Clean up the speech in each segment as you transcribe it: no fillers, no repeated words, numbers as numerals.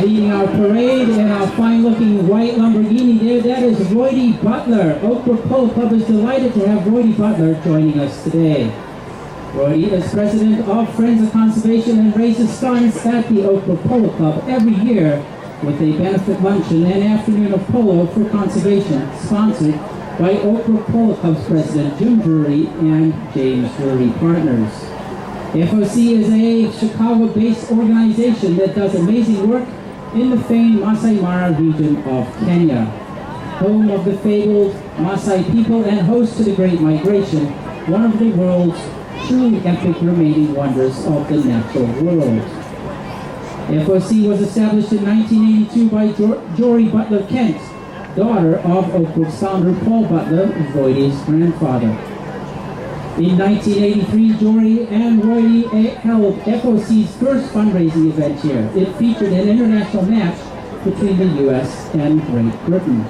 Leading our parade in our fine-looking white Lamborghini there, that is Butler. Oak Brook Polo Club is delighted to have Butler joining us today. is president of Friends of Conservation and raises funds at the Oak Brook Polo Club every year with a benefit luncheon and afternoon of polo for conservation, sponsored by Oak Brook Polo Club's president Jim Drury and James Drury Partners. FOC is a Chicago-based organization that does amazing work in the famed Masai Mara region of Kenya, home of the fabled Masai people and host to the Great Migration, one of the world's truly epic remaining wonders of the natural world. FOC was established in 1982 by Jory Butler Kent, daughter of Oak Brook's founder Paul Butler, Voidy's grandfather. In 1983, Jory and Roy held FOC's first fundraising event here. It featured an international match between the U.S. and Great Britain.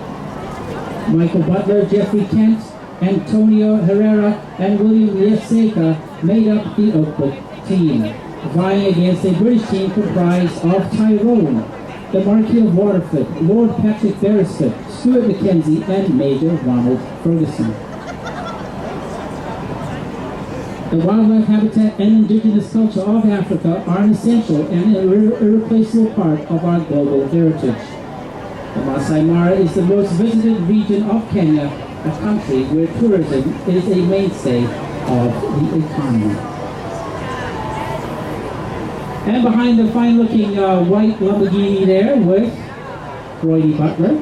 Michael Butler, Jeffrey Kent, Antonio Herrera, and William Yeseka made up the Oak Brook team, vying against a British team comprised of Tyrone, the Marquis of Waterford, Lord Patrick Beresford, Stuart Mackenzie, and Major Ronald Ferguson. The wildlife habitat and indigenous culture of Africa are an essential and irreplaceable part of our global heritage. The Masai Mara is the most visited region of Kenya, a country where tourism is a mainstay of the economy. And behind the fine-looking white Lamborghini there with Roy Butler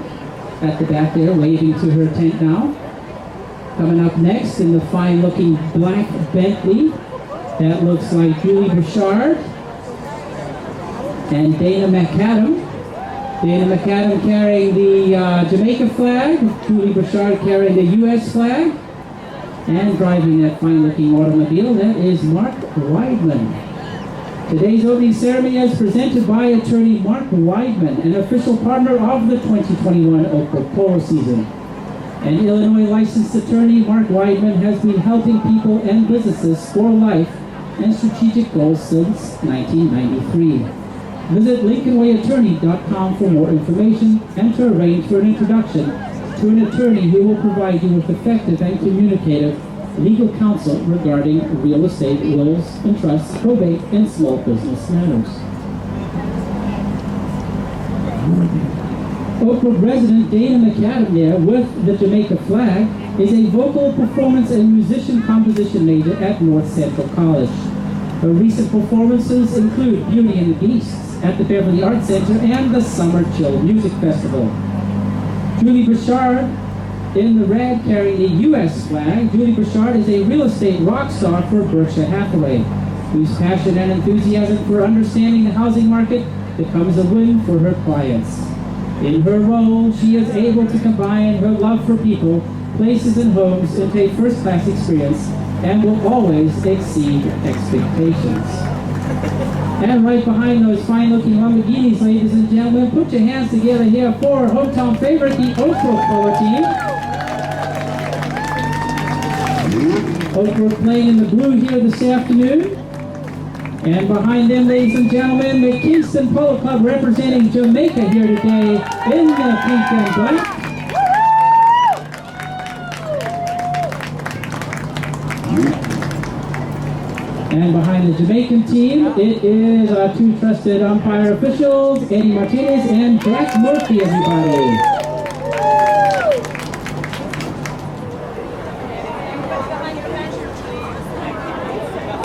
at the back there, waving to her tent now. Coming up next in the fine-looking black Bentley, that looks like Julie Bouchard and Dana McAdam. Dana McAdam carrying the Jamaica flag, Julie Bouchard carrying the U.S. flag, and driving that fine-looking automobile, that is Mark Weidman. Today's opening ceremony is presented by attorney Mark Weidman, an official partner of the 2021 Oak Brook Polo season. An Illinois licensed attorney, Mark Weidman has been helping people and businesses for life and strategic goals since 1993. Visit LincolnWayAttorney.com for more information and to arrange for an introduction to an attorney who will provide you with effective and communicative legal counsel regarding real estate, wills and trusts, probate, and small business matters. Oak Brook resident Dana McAdam there with the Jamaica flag is a vocal performance and musician composition major at North Central College. Her recent performances include Beauty and the Beasts at the Beverly Arts Center and the Summer Chill Music Festival. Julie Bouchard in the red carrying the U.S. flag. Julie Bouchard is a real estate rock star for Berkshire Hathaway, whose passion and enthusiasm for understanding the housing market becomes a win for her clients. In her role, she is able to combine her love for people, places, and homes into a first-class experience and will always exceed expectations. And right behind those fine-looking Lamborghinis, ladies and gentlemen, put your hands together here for our hometown favorite, the Oak Brook Polo team. Oak Brook playing in the blue here this afternoon. And behind them, ladies and gentlemen, the Kingston Polo Club representing Jamaica here today in the pink and black. And behind the Jamaican team, it is our two trusted umpire officials, Eddie Martinez and Jack Murphy, everybody.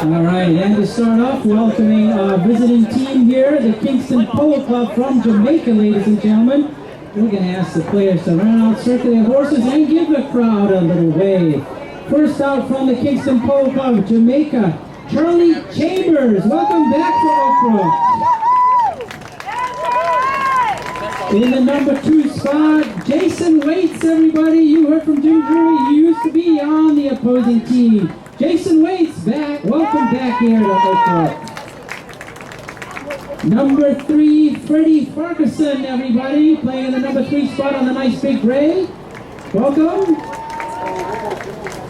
All right, and to start off, welcoming our visiting team here, the Kingston Polo Club from Jamaica, ladies and gentlemen. We're going to ask the players to run out, circle their horses, and give the crowd a little wave. First out from the Kingston Polo Club, Jamaica, Charlie Chambers. Welcome back to Oak Brook. In the number 2 spot, Jason Waits, everybody. You heard from Jim Drury. He used to be on the opposing team. Jason Waits back. Welcome back here to Oak Brook. Number 3, Freddie Farquharson, everybody. Playing in the number 3 spot on the nice big gray. Welcome.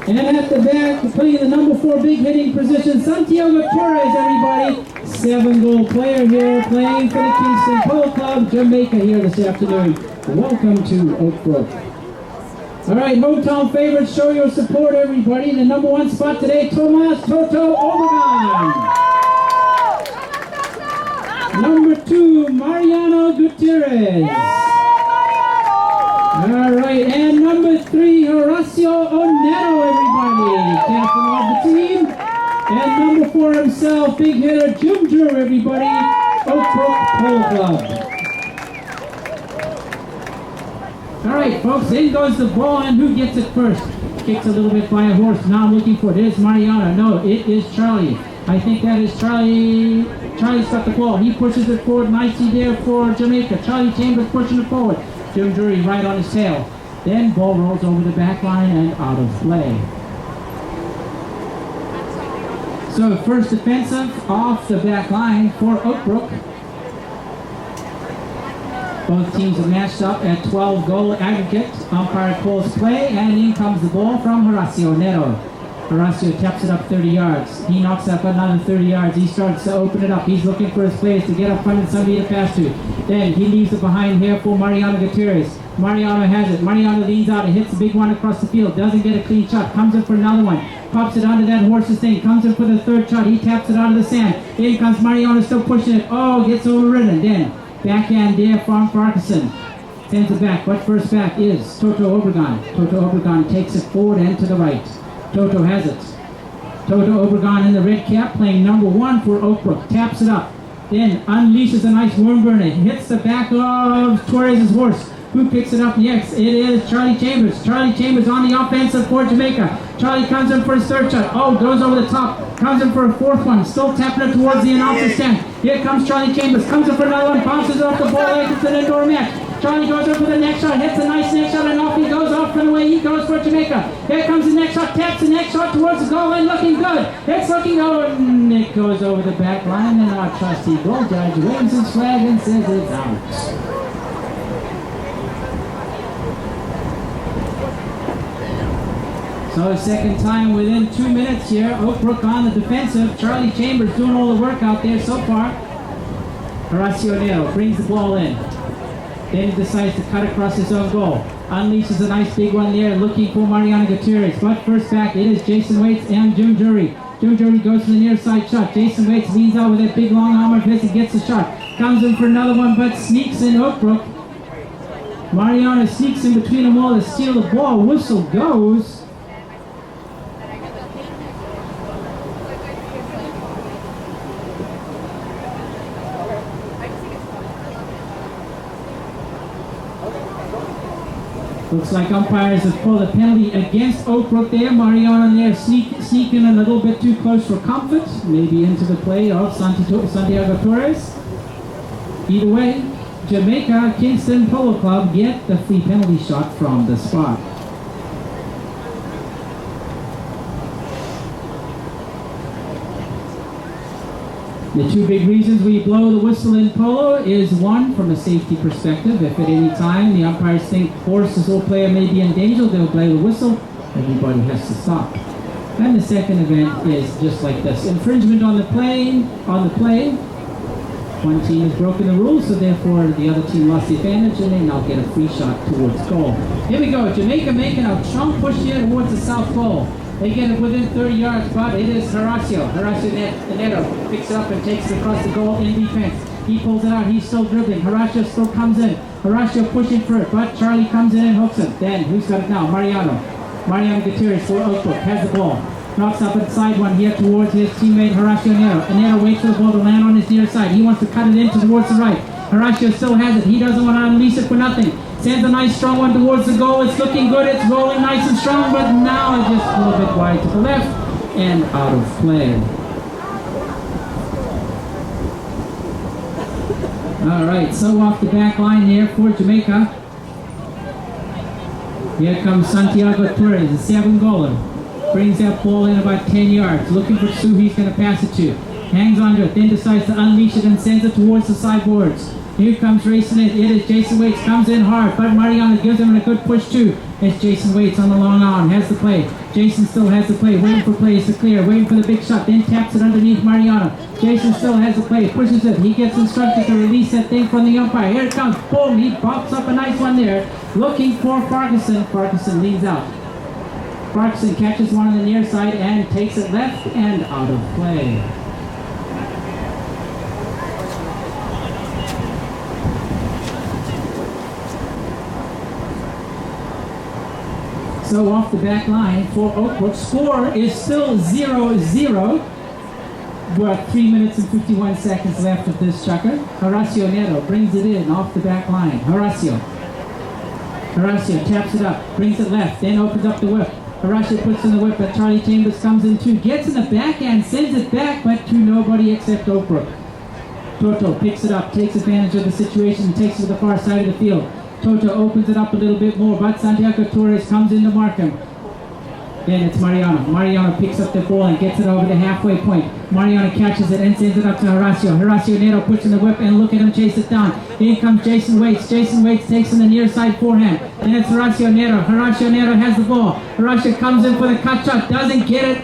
And at the back, playing in the number 4 big hitting position, Santiago Torres, everybody. 7-goal player here, playing for the Kingston Polo Club, Jamaica here this afternoon. Welcome to Oak Brook. All right, hometown favorites, show your support, everybody. The number 1 spot today, Tomas Toto Obregon. Number 2, Mariano Gutierrez. All right, and number 3, Horacio Oneto, everybody. Captain of the team. And number 4 himself, big hitter, Jim Drew, everybody. Oak Brook Polo Club. All right, folks, in goes the ball, and who gets it first? Kicks a little bit by a horse. Now I'm looking for it. It is Mariano. No, it is Charlie. I think that is Charlie. Charlie's got the ball. He pushes it forward nicely there for Jamaica. Charlie Chambers pushing it forward. Jim Drury right on his tail. Then ball rolls over the back line and out of play. So first defensive off the back line for Oak Brook. Both teams are matched up at 12-goal aggregate. Umpire calls play, and in comes the ball from Horacio Neto. Horacio taps it up 30 yards. He knocks up another 30 yards. He starts to open it up. He's looking for his players to get up front and somebody to pass to. Then he leaves it behind here for Mariano Gutierrez. Mariano has it. Mariano leans out and hits a big one across the field. Doesn't get a clean shot. Comes in for another one. Pops it onto that horse's thing. Comes in for the third shot. He taps it out of the sand. In comes Mariano, still pushing it. Oh, gets overridden. Then backhand there from Farquharson. Sends it back. But first back is Toto Obregon. Toto Obregon takes it forward and to the right. Toto has it. Toto Obregon in the red cap, playing number 1 for Oak Brook. Taps it up. Then unleashes a nice worm burner. Hits the back of Torres' horse. Who picks it up next? It is Charlie Chambers. Charlie Chambers on the offensive for Jamaica. Charlie comes in for his third shot. Oh, goes over the top. Comes in for a 4th one. Still tapping it towards the announcer's stand. Here comes Charlie Chambers. Comes in for another one. Bounces off the ball like it's an indoor match. Charlie goes up for the next shot. Hits a nice next shot, and off he goes off and away he goes for Jamaica. Here comes the next shot. Taps the next shot towards the goal line. Looking good. It's looking over. And it goes over the back line, and our trusty goal judge waves his flag and says it's out. So second time within 2 minutes here. Oak Brook on the defensive. Charlie Chambers doing all the work out there so far. Horacio Neto brings the ball in. Then he decides to cut across his own goal. Unleashes a nice big one there, looking for Mariano Gutierrez. But first back, it is Jason Waits and Jim Drury. Jim Drury goes to the near side shot. Jason Waits leans out with that big long arm of his and gets the shot. Comes in for another one, but sneaks in Oak Brook. Mariano sneaks in between them all to steal the ball. Whistle goes. Looks like umpires have pulled a penalty against Oak Brook there. Mariano there sneaking a little bit too close for comfort. Maybe into the play of Santiago Torres. Either way, Jamaica Kingston Polo Club get the free penalty shot from the spot. The two big reasons we blow the whistle in polo is one, from a safety perspective. If at any time the umpires think horses or player may be in danger, they'll blow the whistle. Everybody has to stop. And the second event is just like this. Infringement on the play. One team has broken the rules, so therefore the other team lost the advantage, and they now get a free shot towards goal. Here we go. Jamaica making a strong push here towards the south goal. They get it within 30 yards, but it is Horacio. Horacio Neto picks it up and takes it across the goal in defense. He pulls it out. He's still dribbling. Horacio still comes in. Horacio pushing for it, but Charlie comes in and hooks it. Then, who's got it now? Mariano Gutierrez for Oakbrook has the ball. Knocks up inside one here towards his teammate Horacio Neto. Neto waits for the ball to land on his near side. He wants to cut it in towards the right. Horacio still has it. He doesn't want to unleash it for nothing. Sends a nice strong one towards the goal. It's looking good. It's rolling nice and strong, but now it's just a little bit wide to the left and out of play. All right, so off the back line there for Jamaica. Here comes Santiago Torres, the 7-goaler. Brings that ball in about 10 yards. Looking for Sue, he's going to pass it to. Hangs on to it, then decides to unleash it and sends it towards the sideboards. Here comes racing it. It is Jason Waits. Comes in hard, but Mariano gives him a good push too. It's Jason Waits on the long arm. Has the play. Jason still has the play. Waiting for plays to clear. Waiting for the big shot. Then taps it underneath Mariano. Jason still has the play. Pushes it. He gets instructed to release that thing from the umpire. Here it comes. Boom. He pops up a nice one there. Looking for Farquharson. Farquharson leans out. Farquharson catches one on the near side and takes it left and out of play. So off the back line for Oakbrook. Score is still 0-0. We're 3 minutes and 51 seconds left of this chucker. Horacio Neto brings it in off the back line. Horacio taps it up, brings it left, then opens up the whip. Horacio puts in the whip, but Charlie Chambers comes in too. Gets in the backhand, sends it back, but to nobody except Oakbrook. Toto picks it up, takes advantage of the situation, and takes it to the far side of the field. Toto opens it up a little bit more, but Santiago Torres comes in to mark him. Then it's Mariano. Mariano picks up the ball and gets it over the halfway point. Mariano catches it and sends it up to Horacio. Horacio Neto puts in the whip and look at him chase it down. In comes Jason Waits. Jason Waits takes in the near side forehand. And it's Horacio Neto. Horacio Neto has the ball. Horacio comes in for the cut shot. Doesn't get it.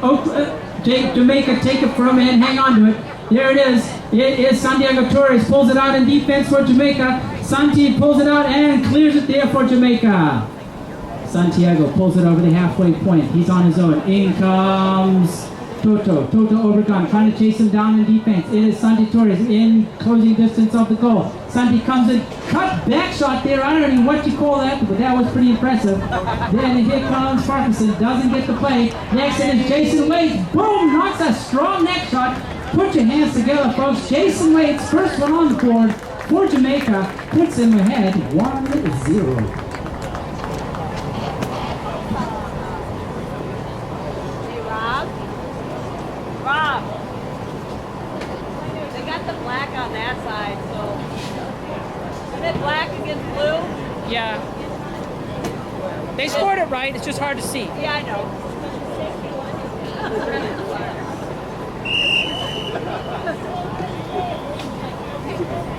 Jamaica take it from him and hang on to it. There it is. It is Santiago Torres. Pulls it out in defense for Jamaica. Santi pulls it out and clears it there for Jamaica. Santiago pulls it over the halfway point. He's on his own. In comes Toto. Toto overgone, trying to chase him down in defense. It is Santi Torres in closing distance of the goal. Santi comes in, cut back shot there. I don't know what you call that, but that was pretty impressive. Then here comes Farquharson, doesn't get the play. Next it is Jason Waits. Boom, knocks a strong neck shot. Put your hands together, folks. Jason Waits, first one on the board for Jamaica, puts him ahead 1-0. Rob, they got the black on that side, so isn't it black against blue? Yeah. They scored it right, it's just hard to see. Yeah, I know.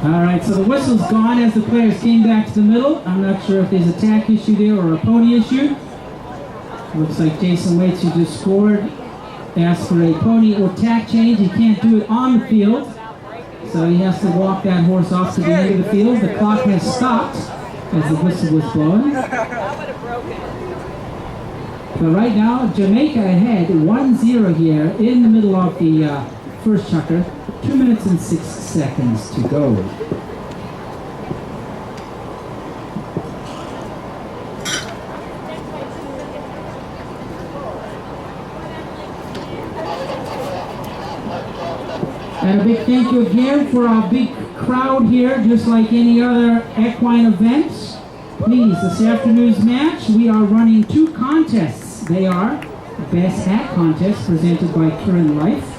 All right, so the whistle's gone as the players came back to the middle. I'm not sure if there's a tack issue there or a pony issue. Looks like Jason Waits, who just scored, asked for a pony or tack change. He can't do it on the field, so he has to walk that horse off to the end of the field. The clock has stopped as the whistle was blowing. But right now, Jamaica ahead 1-0 here in the middle of the first chukker. 2 minutes and 6 seconds to go. And a big thank you again for our big crowd here, just like any other equine events. Please, this afternoon's match, we are running 2 contests. They are the Best Hat Contest presented by Current Life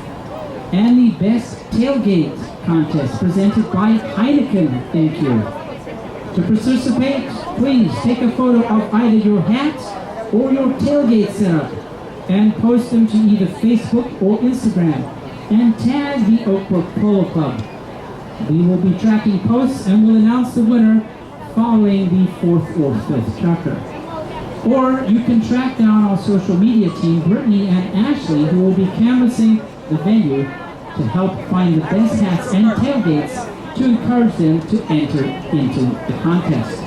and the Best Tailgate Contest presented by Heineken. Thank you. To participate, please take a photo of either your hat or your tailgate setup and post them to either Facebook or Instagram and tag the Oakbrook Polo Club. We will be tracking posts and will announce the winner following the 4th or 5th chukker. Or you can track down our social media team, Brittany and Ashley, who will be canvassing the venue to help find the best hats and tailgates to encourage them to enter into the contest.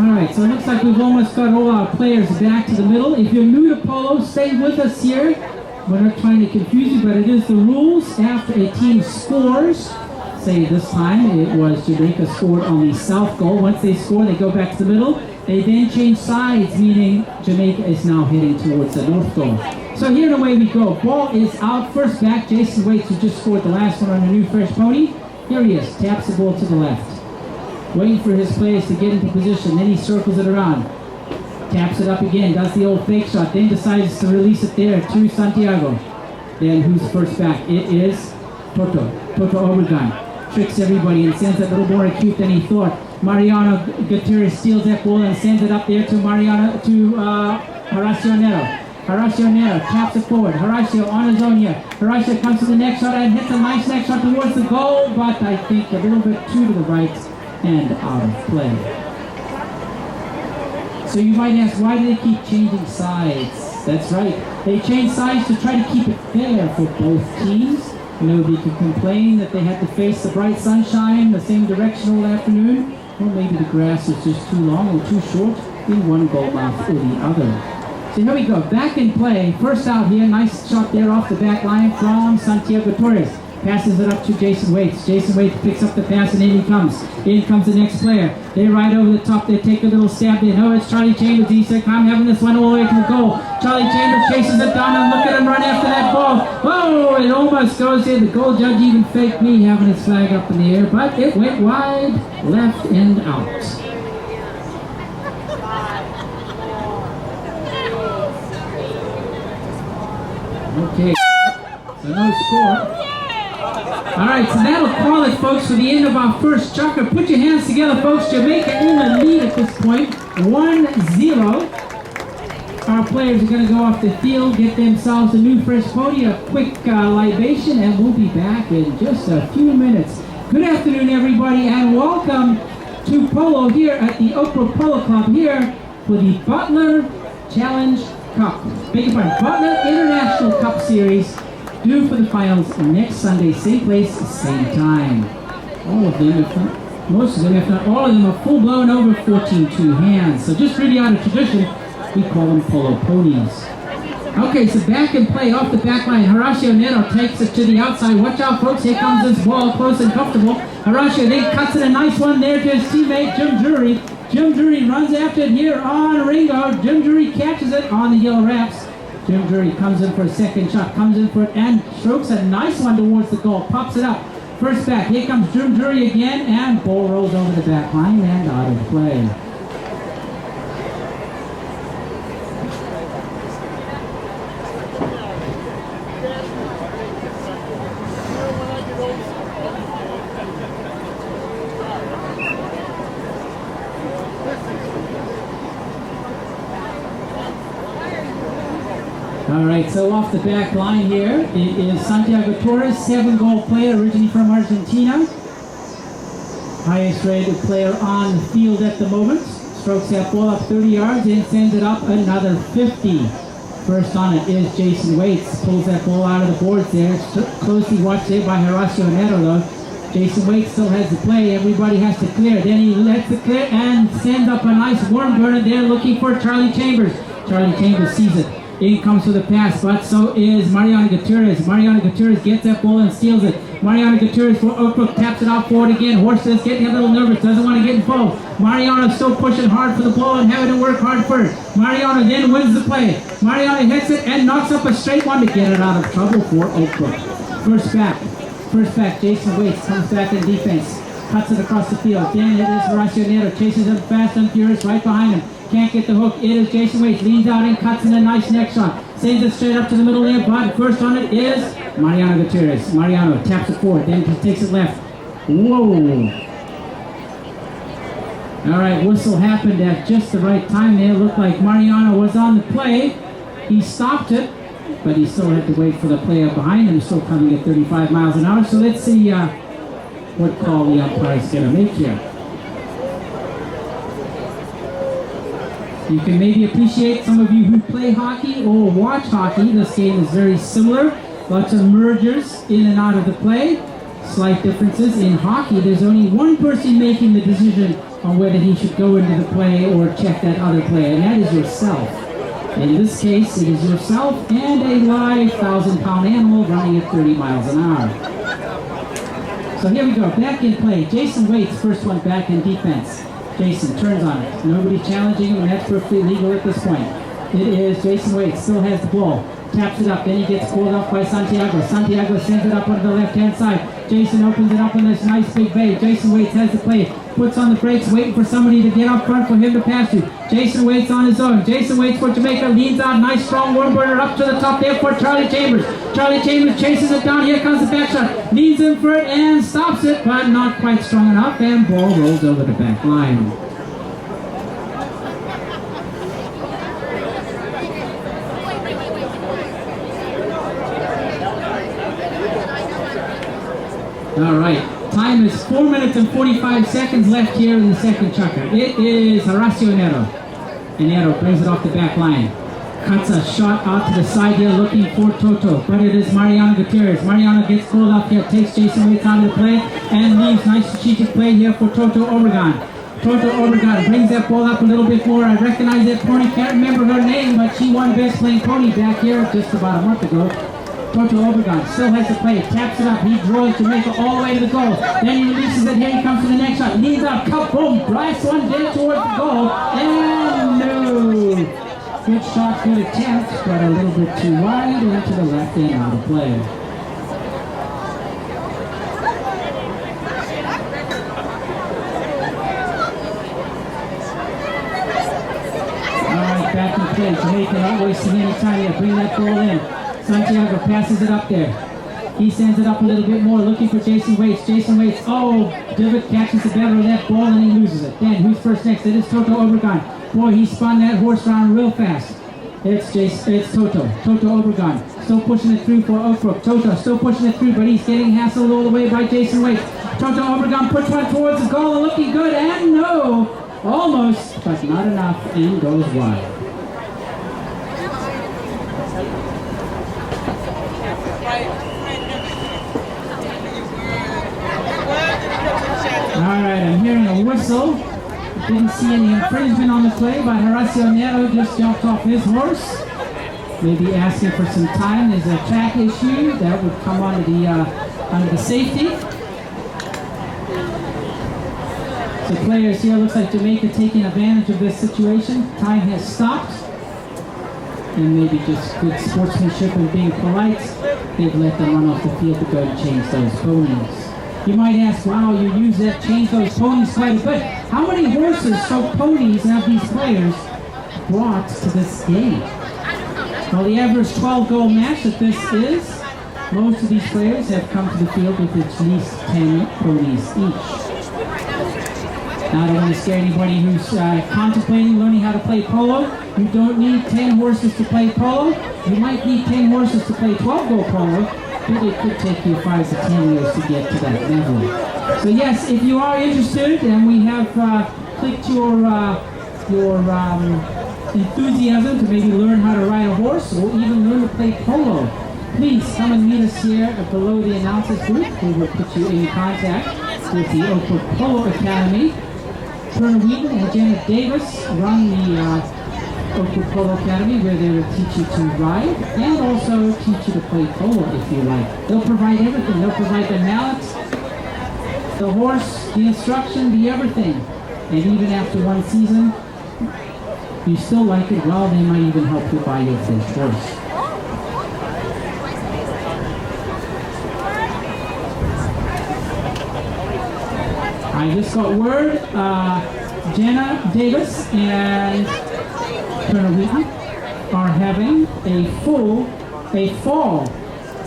Alright, so it looks like we've almost got all our players back to the middle. If you're new to Polo, stay with us here. We're not trying to confuse you, but it is the rules. After a team scores, say this time it was Jamaica scored on the south goal. Once they score, they go back to the middle. They then change sides, meaning Jamaica is now heading towards the north goal. So here and away we go. Ball is out. First back, Jason Waits, who just scored the last one on the new fresh pony. Here he is, taps the ball to the left. Waiting for his players to get into position, then he circles it around. Taps it up again, does the old fake shot, then decides to release it there to Santiago. Then who's first back? It is Toto Obregon. Tricks everybody and sends it a little more acute than he thought. Mariano Gutierrez steals that ball and sends it up there to Horacio Nero. Horacio Nero taps it forward. Horacio on his own here. Horacio comes to the next shot and hits a nice next shot towards the goal, but I think a little bit too to the right and out of play. So you might ask, why do they keep changing sides? That's right. They change sides to try to keep it fair for both teams. Nobody could complain that they had to face the bright sunshine the same direction all afternoon. Or maybe the grass was just too long or too short in one goal mouth or the other. So here we go, back in play. First out here, nice shot there off the back line from Santiago Torres. Passes it up to Jason Waits. Jason Waits picks up the pass and in he comes. In comes the next player. They ride over the top. They take a little stab in. Oh, it's Charlie Chambers. He said, I'm having this one all the way to the goal. Charlie Chambers chases it down and look at him run after that ball. Oh, it almost goes in. The goal judge even faked me having his flag up in the air, but it went wide, left and out. Okay, so no score. Alright, so that'll call it, folks, for the end of our first chukker. Put your hands together, folks. Jamaica in the lead at this point, 1-0. Our players are going to go off the field, get themselves a new fresh pony, a quick libation, and we'll be back in just a few minutes. Good afternoon, everybody, and welcome to Polo here at the Oak Brook Polo Club here for the Butler Challenge Cup. Beg your pardon, Butler International Cup Series, due for the finals next Sunday, same place, same time. All of them, if not, most of them, if not all of them, are full-blown over 14-2 hands. So just really out of tradition, we call them Polo ponies. Okay, so back in play off the back line. Horacio Nero takes it to the outside. Watch out, folks. Here comes this ball, close and comfortable. Horacio then cuts it a nice one there to his teammate, Jim Drury. Jim Drury runs after it here on Ringo. Jim Drury catches it on the yellow wraps. Jim Drury comes in for a second shot, comes in for it, and strokes a nice one towards the goal. Pops it up. First back. Here comes Jim Drury again, and ball rolls over the back line and out of play. Alright, so off the back line here, it is Santiago Torres, 7-goal player, originally from Argentina. Highest rated player on the field at the moment. Strokes that ball up 30 yards and sends it up another 50. First on it is Jason Waits. Pulls that ball out of the boards there. Closely watched there by Horacio Nero though. Jason Waits still has the play. Everybody has to clear. Then he lets it clear and sends up a nice worm burner there looking for Charlie Chambers. Charlie Chambers sees it. In comes for the pass, but so is Mariano Gutierrez. Mariano Gutierrez gets that ball and steals it. Mariano Gutierrez for Oak Brook, taps it out forward again. Horse is getting a little nervous, doesn't want to get involved. Mariano still pushing hard for the ball and having to work hard for it. Mariano then wins the play. Mariano hits it and knocks up a straight one to get it out of trouble for Oak Brook. First back, Jason Waits comes back in defense. Cuts it across the field. Then it is Horacio Nero. Chases him fast and furious right behind him. Can't get the hook. It is Jason Waits. Leans out and cuts in a nice neck shot. Sends it straight up to the middle there, but first on it is Mariano Gutierrez. Mariano taps it forward, then he takes it left. Whoa! Alright, whistle happened at just the right time there. Looked like Mariano was on the play. He stopped it, but he still had to wait for the player behind him, still coming at 35 miles an hour. So let's see what call the umpire's going to make here. You can maybe appreciate, some of you who play hockey or watch hockey, this game is very similar. Lots of mergers in and out of the play. Slight differences. In hockey, there's only one person making the decision on whether he should go into the play or check that other play, and that is yourself. In this case, it is yourself and a live 1,000-pound animal running at 30 miles an hour. So here we go, back in play. Jason Waits, first one back in defense. Jason turns on it. Nobody challenging him, and that's perfectly legal at this point. It is Jason Waits, still has the ball. Taps it up, then he gets called off by Santiago. Santiago sends it up on the left-hand side. Jason opens it up on this nice big bay. Jason Waits has the play, puts on the brakes, waiting for somebody to get up front for him to pass to. Jason Waits on his own. Jason Waits for Jamaica, leans out, nice strong one burner up to the top there for Charlie Chambers. Charlie Chambers chases it down, here comes the back shot. Leans in for it and stops it, but not quite strong enough, and ball rolls over the back line. All right, time is 4 minutes and 45 seconds left here in the second chukker. It is Horacio Enero. Enero brings it off the back line. Cuts a shot out to the side here looking for Toto, but it is Mariano Gutierrez. Mariano gets called off here, takes Jason Waits out of the play, and leaves nice strategic play here for Toto Obregon. Toto Obregon brings that ball up a little bit more. I recognize that pony, can't remember her name, but she won Best Playing Pony back here just about a month ago. Toto Obregon still has the play, taps it up, he draws Jamaica all the way to the goal. Then he releases it, here he comes to the next shot, leads up, cup, boom, blasts one down towards the goal, and no! Good shot, good attempt, but a little bit too wide and to the left and out of play. Alright, back in play, Jamaica not wasting any time here, bring that ball in. Santiago passes it up there. He sends it up a little bit more, looking for Jason Waits. Jason Waits, oh, David catches the better of that ball and he loses it. Then, who's first next? It is Toto Obregon. Boy, he spun that horse around real fast. It's Toto Obregon. Still pushing it through for Oakbrook. Toto still pushing it through, but he's getting hassled all the way by Jason Waits. Toto Obregon puts one towards the goal and looking good, and no! Almost, but not enough, and goes wide. Alright, I'm hearing a whistle. Didn't see any infringement on the play, but Horacio Enero just jumped off his horse. Maybe asking for some time. There's a track issue that would come under the safety. So players here, looks like Jamaica taking advantage of this situation. Time has stopped. And maybe just good sportsmanship and being polite, they've let them run off the field to go to change those ponies. You might ask, wow, you change those ponies quite a bit. How many horses, so ponies, have these players brought to this game? Well, the average 12-goal match that this is, most of these players have come to the field with at least 10 ponies each. Now, I don't want to scare anybody who's contemplating learning how to play polo. You don't need 10 horses to play polo. You might need 10 horses to play 12-goal polo, but it could take you 5 to 10 years to get to that level. So yes, if you are interested, and we have clicked your enthusiasm to maybe learn how to ride a horse, or even learn to play polo, please come and meet us here below the announcers booth. We will put you in contact with the Oakbrook Polo Academy. Turner Wheaton and Janet Davis run the Oakbrook Polo Academy, where they will teach you to ride and also teach you to play polo if you like. They'll provide everything. They'll provide the mallet, the horse, the instruction, the everything. And even after one season, you still like it, well, they might even help you buy your first horse. I just got word, Jenna Davis and Turner Wheaton are having a fall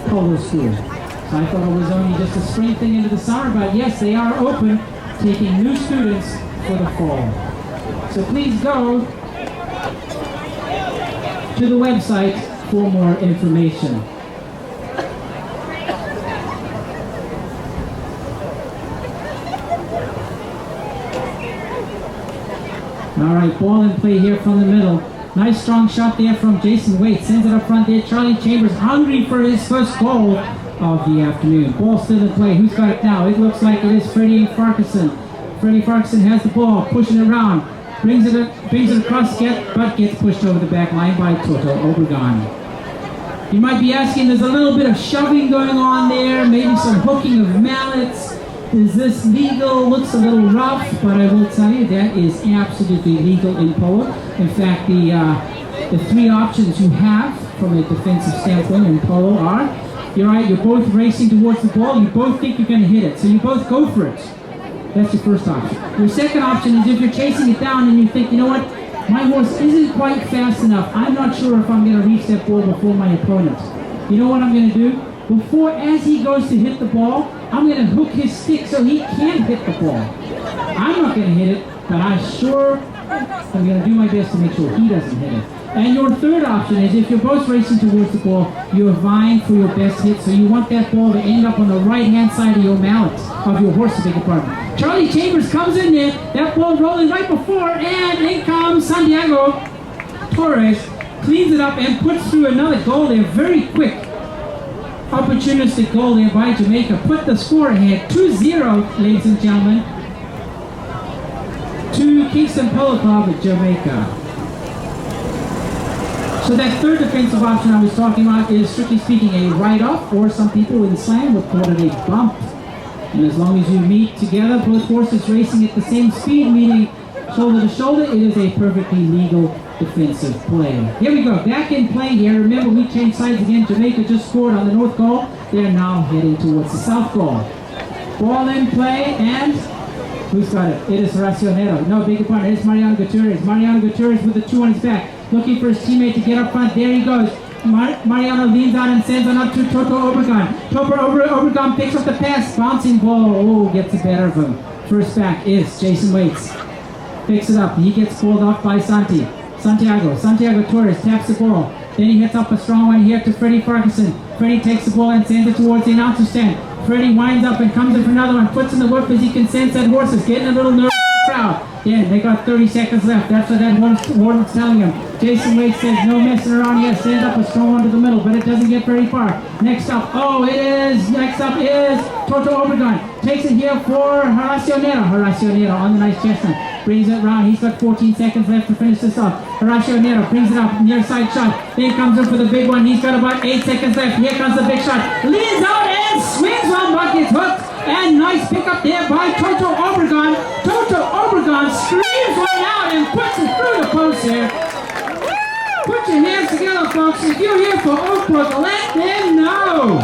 polo school. So I thought it was only just a spring thing into the summer, but yes, they are open, taking new students for the fall. So please go to the website for more information. All right, ball in play here from the middle. Nice strong shot there from Jason Waits. Sends it up front there. Charlie Chambers hungry for his first goal of the afternoon. Ball still in play. Who's got it now? It looks like it is Freddie Farquharson. Freddie Farquharson has the ball, pushing it around. Brings it across, but gets pushed over the back line by Toto Obregon. You might be asking, there's a little bit of shoving going on there, maybe some hooking of mallets. Is this legal? Looks a little rough, but I will tell you that is absolutely legal in polo. In fact, the three options you have from a defensive standpoint in polo are, you're both racing towards the ball, you both think you're going to hit it, so you both go for it. That's your first option. Your second option is if you're chasing it down and you think, you know what, my horse isn't quite fast enough. I'm not sure if I'm going to reach that ball before my opponent. You know what I'm going to do? As he goes to hit the ball, I'm going to hook his stick so he can't hit the ball. I'm not going to hit it, but I'm going to do my best to make sure he doesn't hit it. And your third option is if you're both racing towards the ball, you're vying for your best hit, so you want that ball to end up on the right-hand side of your mallet, of your horse, to beg your pardon. Charlie Chambers comes in there, that ball rolling right before, and in comes Santiago Torres, cleans it up and puts through another goal there, very quick. Opportunistic goal there by Jamaica. Put the score ahead, 2-0, ladies and gentlemen, to Kingston Polo Club at Jamaica. So that third defensive option I was talking about is, strictly speaking, a write-off, or some people in slang would call it a bump. And as long as you meet together, both horses racing at the same speed, meeting shoulder to shoulder, it is a perfectly legal defensive play. Here we go, back in play here. Remember, we changed sides again. Jamaica just scored on the north goal. They're now heading towards the south goal. Ball in play, and who's got it? It is Horacio Neto. No, beg your pardon, it's Mariano Gutierrez. Mariano Gutierrez with the 2 on his back, looking for his teammate to get up front. There he goes. Mariano leans out and sends on up to Toto Obregon. Obregon picks up the pass. Bouncing ball. Oh, gets the better of him. First back is Jason Waits. Picks it up. He gets pulled off by Santiago Torres taps the ball. Then he hits up a strong one here to Freddie Farquharson. Freddie takes the ball and sends it towards the announcer stand. Freddie winds up and comes in for another one. Puts in the whip as he can sense that horse is getting a little nervous. Crowd. Yeah, they got 30 seconds left. That's what that warden's telling him. Jason Waits says no messing around here. Sends up a strong one to the middle, but it doesn't get very far. Next up is Toto Obregon. Takes it here for Horacio Neto on the nice chestnut. Brings it round. He's got 14 seconds left to finish this off. Horacio Neto brings it up. Near side shot. Then comes in for the big one. He's got about 8 seconds left. Here comes the big shot. Leans out and swings one, but gets hooked. And nice pickup there by Toto Obregon. Toto Obregon screams one out and puts it through the post here. Put your hands together, folks. If you're here for Oakbrook, let them know.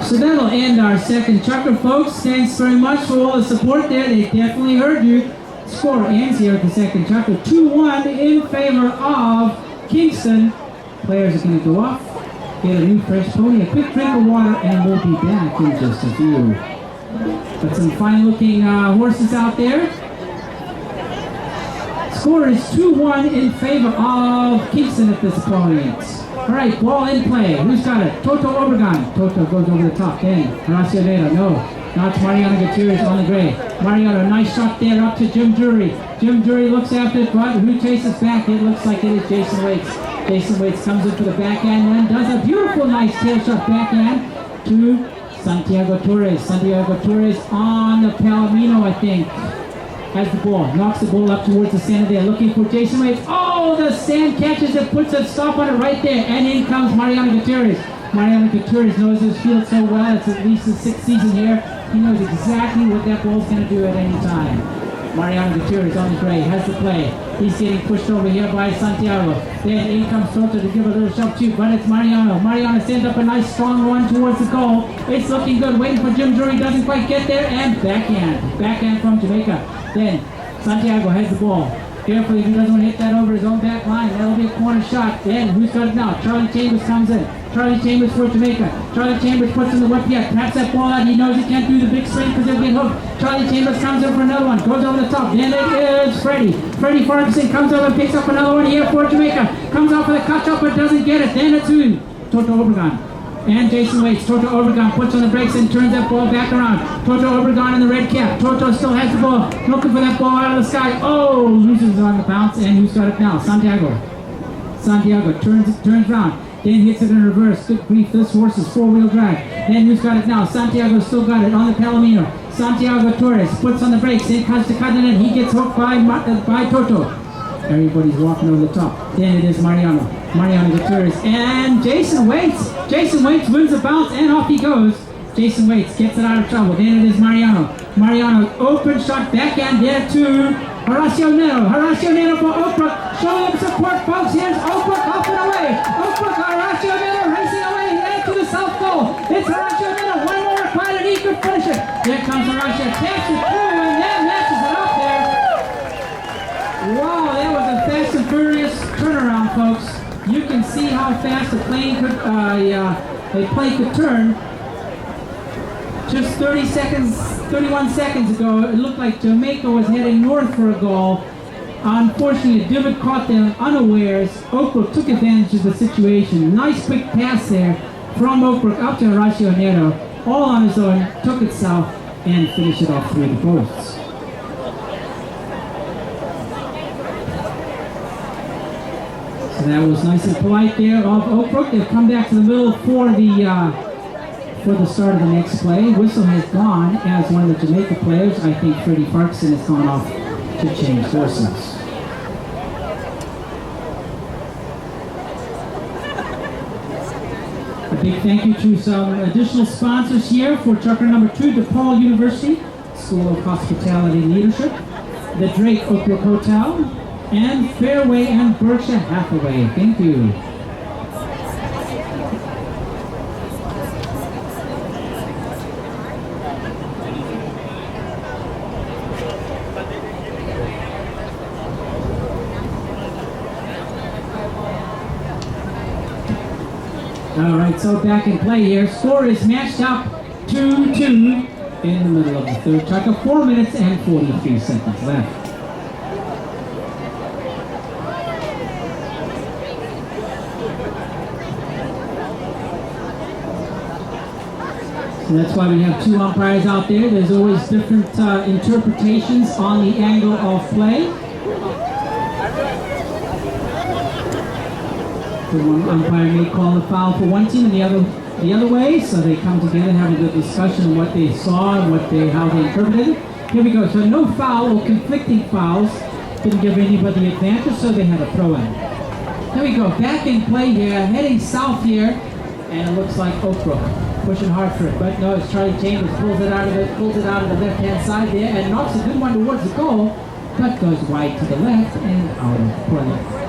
So that'll end our second chukker, folks. Thanks very much for all the support there. They definitely heard you. Score ends here at the second chukker. 2-1 in favor of Kingston. Players are going to go off, get a new fresh pony, a quick drink of water, and we'll be back in just a few. Got some fine-looking horses out there. Score is 2-1 in favor of Kingston at this point. All right, ball in play. Who's got it? Toto Obregon. Toto goes over the top. Then Horacio Neto. No. Now it's Mariano Gutierrez on the gray. Mariano, nice shot there up to Jim Drury. Jim Drury looks after it, but who chases back? It looks like it is Jason Waits. Jason Waits comes in for the backhand and does a beautiful, nice tail shot backhand to Santiago Torres. Santiago Torres on the Palomino, I think, has the ball. Knocks the ball up towards the center there, looking for Jason Waits. Oh, the stand catches it, puts a stop on it right there, and in comes Mariano Gutierrez. Mariano Gutierrez knows his field so well. It's at least his 6th season here. He knows exactly what that ball's going to do at any time. Mariano Gutierrez on the gray, has the play. He's getting pushed over here by Santiago. Then in comes Toto to give a little shove too, but it's Mariano. Mariano sends up a nice strong one towards the goal. It's looking good, waiting for Jim Drury, doesn't quite get there, and backhand from Jamaica. Then Santiago has the ball. Carefully, he doesn't want to hit that over his own back line. That'll be a corner shot. Then who's got it now? Charlie Chambers comes in. Charlie Chambers for Jamaica. Charlie Chambers puts in the whip here. Taps that ball out. He knows he can't do the big swing because he'll get hooked. Charlie Chambers comes in for another one. Goes over the top. Then it is Freddie. Freddie Farquharson comes over and picks up another one here for Jamaica. Comes out for the cut shot but doesn't get it. Then it's who? Toto Obregon. And Jason Waits. Toto Obregon puts on the brakes and turns that ball back around. Toto Obregon in the red cap. Toto still has the ball. Looking for that ball out of the sky. Oh, loses on the bounce. And who's got it now? Santiago. Santiago turns around. Then hits it in reverse. Good grief, this horse is four-wheel drive. Then who's got it now? Santiago still got it on the Palomino. Santiago Torres puts on the brakes. Then comes to cut it in. He gets hooked by Toto. Everybody's walking over the top. Then it is Mariano Gutierrez. And Jason waits. Jason waits, wins a bounce, and off he goes. Jason waits, gets it out of trouble. Then it is Mariano. Mariano, open shot, backhand there to Horacio Nero. Horacio Nero for Oakbrook. Showing him support, folks. Here's Oakbrook up and away. Oakbrook, Horacio Nero racing away and to the south goal. It's Horacio Nero. One more required and he could finish it. There comes Horacio. Taps it through and then matches it up there. Wow, that was a fast and furious turnaround, folks. You can see how fast the plane could, a plane could turn. Just 31 seconds ago, it looked like Jamaica was heading north for a goal. Unfortunately, a divot caught them unawares. Oakbrook took advantage of the situation. Nice quick pass there from Oakbrook up to Horacio Nero. All on his own, took it south and finished it off through the posts. So that was nice and polite there of Oakbrook. They've come back to the middle for the start of the next play. Whistle has gone as one of the Jamaica players. I think Freddie Farquharson has gone off to change horses. A big thank you to some additional sponsors here for trucker number 2, DePaul University School of Hospitality and Leadership, the Drake Oakbrook Hotel, and Fairway and Berkshire Hathaway. Thank you. Alright, so back in play here. Score is matched up 2-2 in the middle of the third tucker. 4 minutes and 43 seconds left. So that's why we have 2 umpires out there. There's always different interpretations on the angle of play. So one umpire may call a foul for one team and the other way, so they come together and have a good discussion on what they saw and how they interpreted it. Here we go. So no foul or conflicting fouls. Didn't give anybody advantage, so they had a throw-in. Here we go. Back in play here, heading south here, and it looks like Oakbrook pushing hard for it, but no, it's Charlie Chambers pulls it out of the left-hand side there and knocks a good one towards the goal, but goes wide to the left and out of play.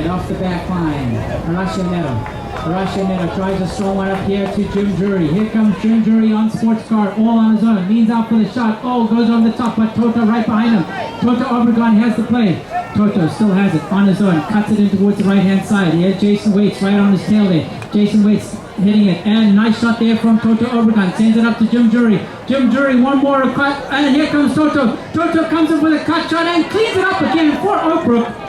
Off the back line, Horacio Nero tries a strong one up here to Jim Jury. Here comes Jim Jury on sports car, all on his own. Leans out for the shot. Oh, goes over the top, but Toto right behind him. Toto Obregon has the play. Toto still has it on his own. Cuts it in towards the right-hand side. Here Jason Waits right on his tail there. Jason Waits hitting it. And nice shot there from Toto Obregon. Sends it up to Jim Jury. Jim Jury, one more cut. And here comes Toto. Toto comes up with a cut shot and cleans it up again for Oakbrook.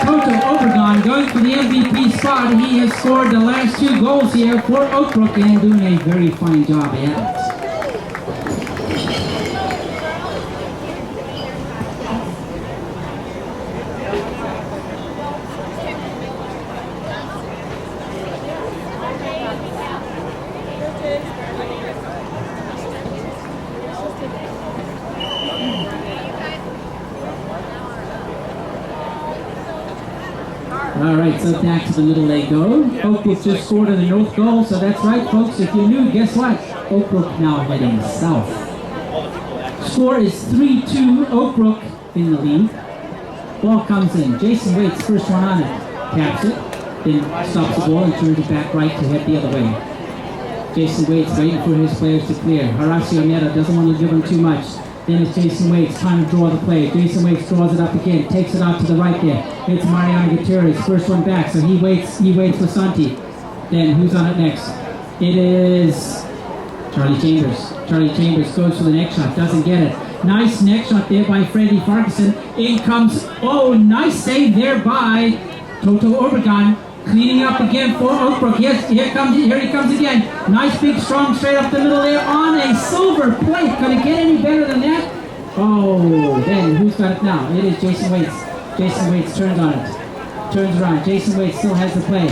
Toto Obregon going for the MVP spot. He has scored the last 2 goals here for Oakbrook and doing a very fine job at it. Alright, so back to the middle they go. Oakbrook just scored in the north goal, so that's right, folks. If you're new, guess what? Oakbrook now heading south. Score is 3-2, Oakbrook in the lead. Ball comes in. Jason Waits, first one on it. Taps it, then stops the ball and turns it back right to head the other way. Jason Waits waiting for his players to clear. Horacio Nero doesn't want to give him too much. Then it's Jason Waits trying to draw the play. Jason Waits draws it up again, takes it out to the right there. It's Mariano Gutierrez, first one back, so he waits for Santi. Then who's on it next? It is Charlie Chambers. Charlie Chambers goes for the next shot, doesn't get it. Nice next shot there by Freddie Farquharson. In comes, oh, nice save there by Toto Obregon. Cleaning up again for Oakbrook. Yes, here he comes again. Nice big strong straight up the middle there on a silver plate. Could it get any better than that? Oh, then who's got it now? It is Jason Waits. Jason Waits turns on it. Turns around. Jason Waits still has the play.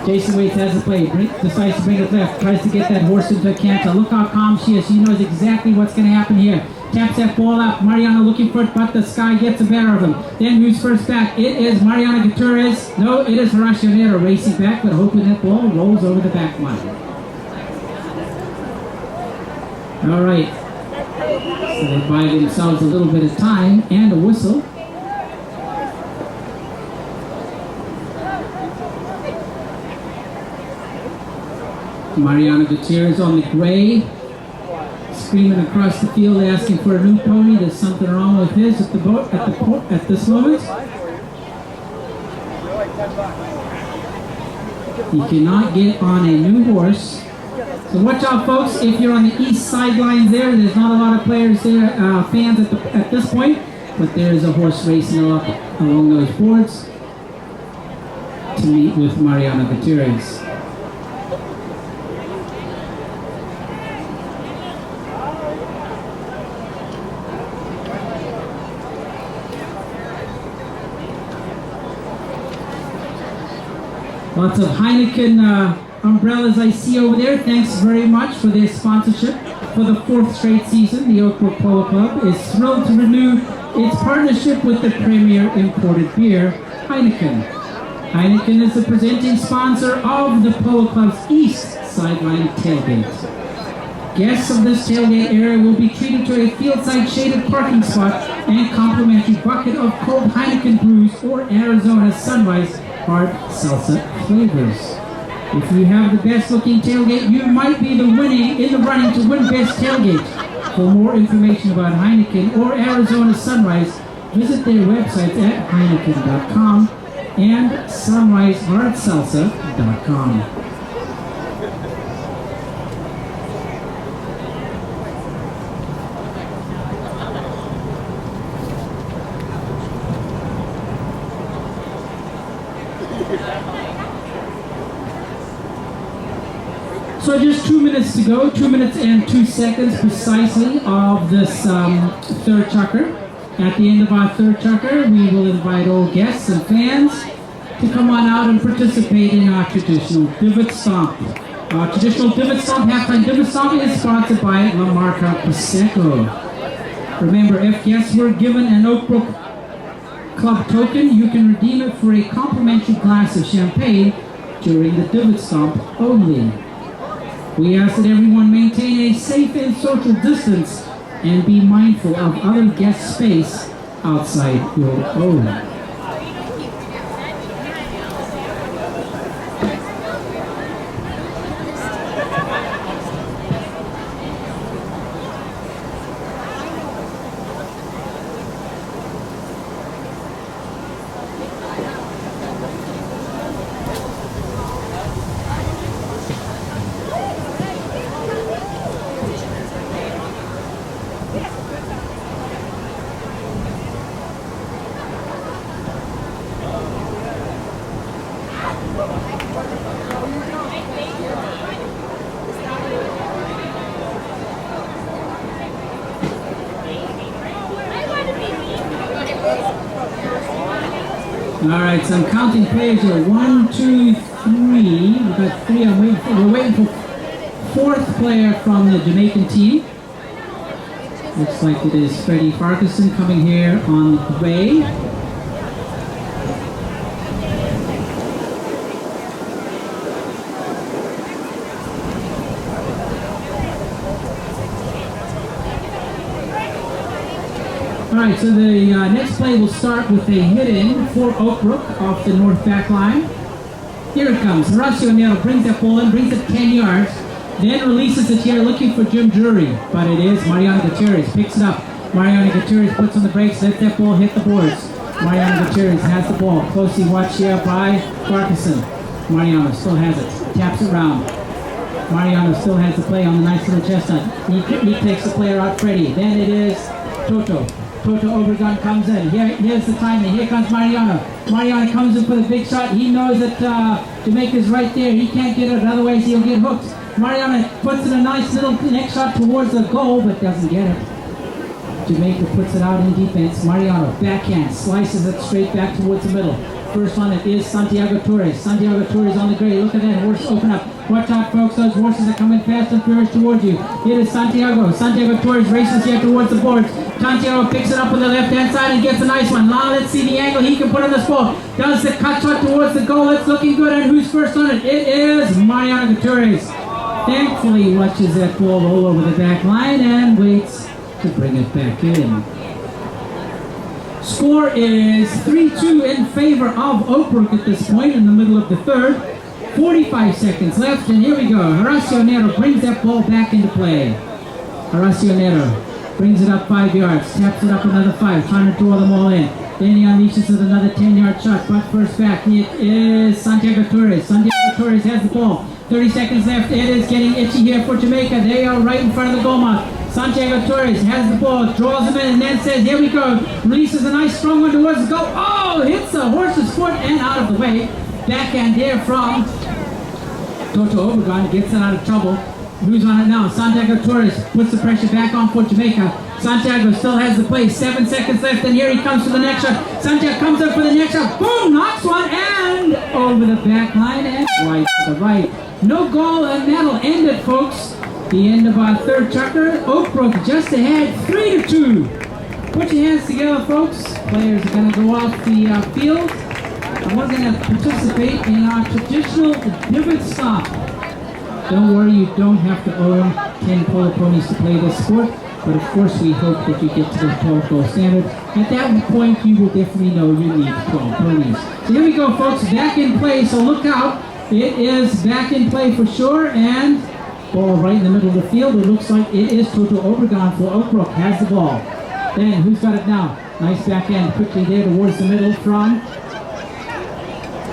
Jason Waits has the play. Decides to bring it left. Tries to get that horse into a canter. Look how calm she is. She knows exactly what's going to happen here. Taps that ball up. Mariana looking for it, but the sky gets the better of him. Then who's first back? It is Mariana Gutierrez. No, it is Horacio Nero racing back, but hoping that ball rolls over the back line. All right. So they buy themselves a little bit of time and a whistle. Mariana Gutierrez on the gray, screaming across the field, asking for a new pony. There's something wrong with his at this moment. He cannot get on a new horse. So watch out, folks. If you're on the east sidelines there's not a lot of players there, fans at this point, but there is a horse racing up along those boards to meet with Mariana Gutierrez. Lots of Heineken umbrellas I see over there. Thanks very much for their sponsorship. For the 4th straight season, the Oakbrook Polo Club is thrilled to renew its partnership with the premier imported beer, Heineken. Heineken is the presenting sponsor of the Polo Club's East Sideline tailgate. Guests of this tailgate area will be treated to a fieldside shaded parking spot and complimentary bucket of cold Heineken brews or Arizona Sunrise hard salsa flavors. If you have the best looking tailgate, you might be in the running to win best tailgate. For more information about Heineken or Arizona Sunrise, visit their websites at heineken.com and sunrisehardsalsa.com. So just 2 minutes to go, 2 minutes and 2 seconds precisely of this third chukker. At the end of our third chukker, we will invite all guests and fans to come on out and participate in our traditional divot stomp. Our traditional divot stomp, halftime divot stomp, is sponsored by La Marca Prosecco. Remember, if guests were given an Oakbrook Club token, you can redeem it for a complimentary glass of champagne during the divot stomp only. We ask that everyone maintain a safe and social distance and be mindful of other guest space outside your own. All right, so I'm counting players here. 1, 2, 3. We've got 3. We're waiting for 4th player from the Jamaican team. Looks like it is Freddie Farquharson coming here on the way. Alright, so the next play will start with a hit-in for Oakbrook off the north back line. Here it comes. Horacio Nero brings that ball in, brings it 10 yards, then releases it here looking for Jim Drury, but it is Mariana Gutierrez. Picks it up. Mariana Gutierrez puts on the brakes, lets that ball hit the boards. Mariana Gutierrez has the ball. Closely watched here by Farquharson. Mariana still has it. Taps it round. Mariana still has the play on the nice little chestnut. He takes the player out, Freddie. Then it is Toto. Toto Obregon comes in. Here's the timing. Here comes Mariano. Mariano comes in for the big shot. He knows that Jamaica's right there. He can't get it, otherwise he'll get hooked. Mariano puts in a nice little next shot towards the goal, but doesn't get it. Jamaica puts it out in defense. Mariano, backhand, slices it straight back towards the middle. First on it is Santiago Torres. Santiago Torres on the gray. Look at that horse open up. Watch out, folks. Those horses are coming fast and furious towards you. It is Santiago. Santiago Torres races here towards the boards. Santiago picks it up on the left-hand side and gets a nice one. Now let's see the angle he can put on this ball. Does the cut shot towards the goal. It's looking good. And who's first on it? It is Mariano Torres. Thankfully, watches that ball all over the back line and waits to bring it back in. Score is 3-2 in favor of Oak Brook at this point in the middle of the third. 45 seconds left, and here we go. Horacio Nero brings that ball back into play. Horacio Nero brings it up 5 yards, taps it up another 5, trying to draw them all in. Then he unleashes with another 10-yard shot, but first back it is Santiago Torres. Santiago Torres has the ball. 30 seconds left. It is getting itchy here for Jamaica. They are right in front of the goal mouth. Santiago Torres has the ball, draws him in, and then says, here we go. Releases a nice strong one towards the goal. Oh, hits the horse's foot and out of the way. Backhand there from Toto Obregon, gets it out of trouble. Who's on it now? Santiago Torres puts the pressure back on for Jamaica. Santiago still has the play. 7 seconds left, and here he comes for the next shot. Santiago comes up for the next shot. Boom! Knocks one and over the back line and right to the right. No goal, and that'll end it, folks. The end of our third chapter. Oak Brook just ahead, 3-2. Put your hands together, folks. Players are going to go off the field, and we're going to participate in our traditional divot stop. Don't worry, you don't have to own 10 polo ponies to play this sport, but of course we hope that you get to the 12 goal standard. At that point, you will definitely know you need 12 ponies. So here we go, folks, back in play, so look out. It is back in play for sure, and ball right in the middle of the field. It looks like it is Toto Obregon for Oak Brook. Has the ball. Then who's got it now? Nice backhand quickly there towards the middle from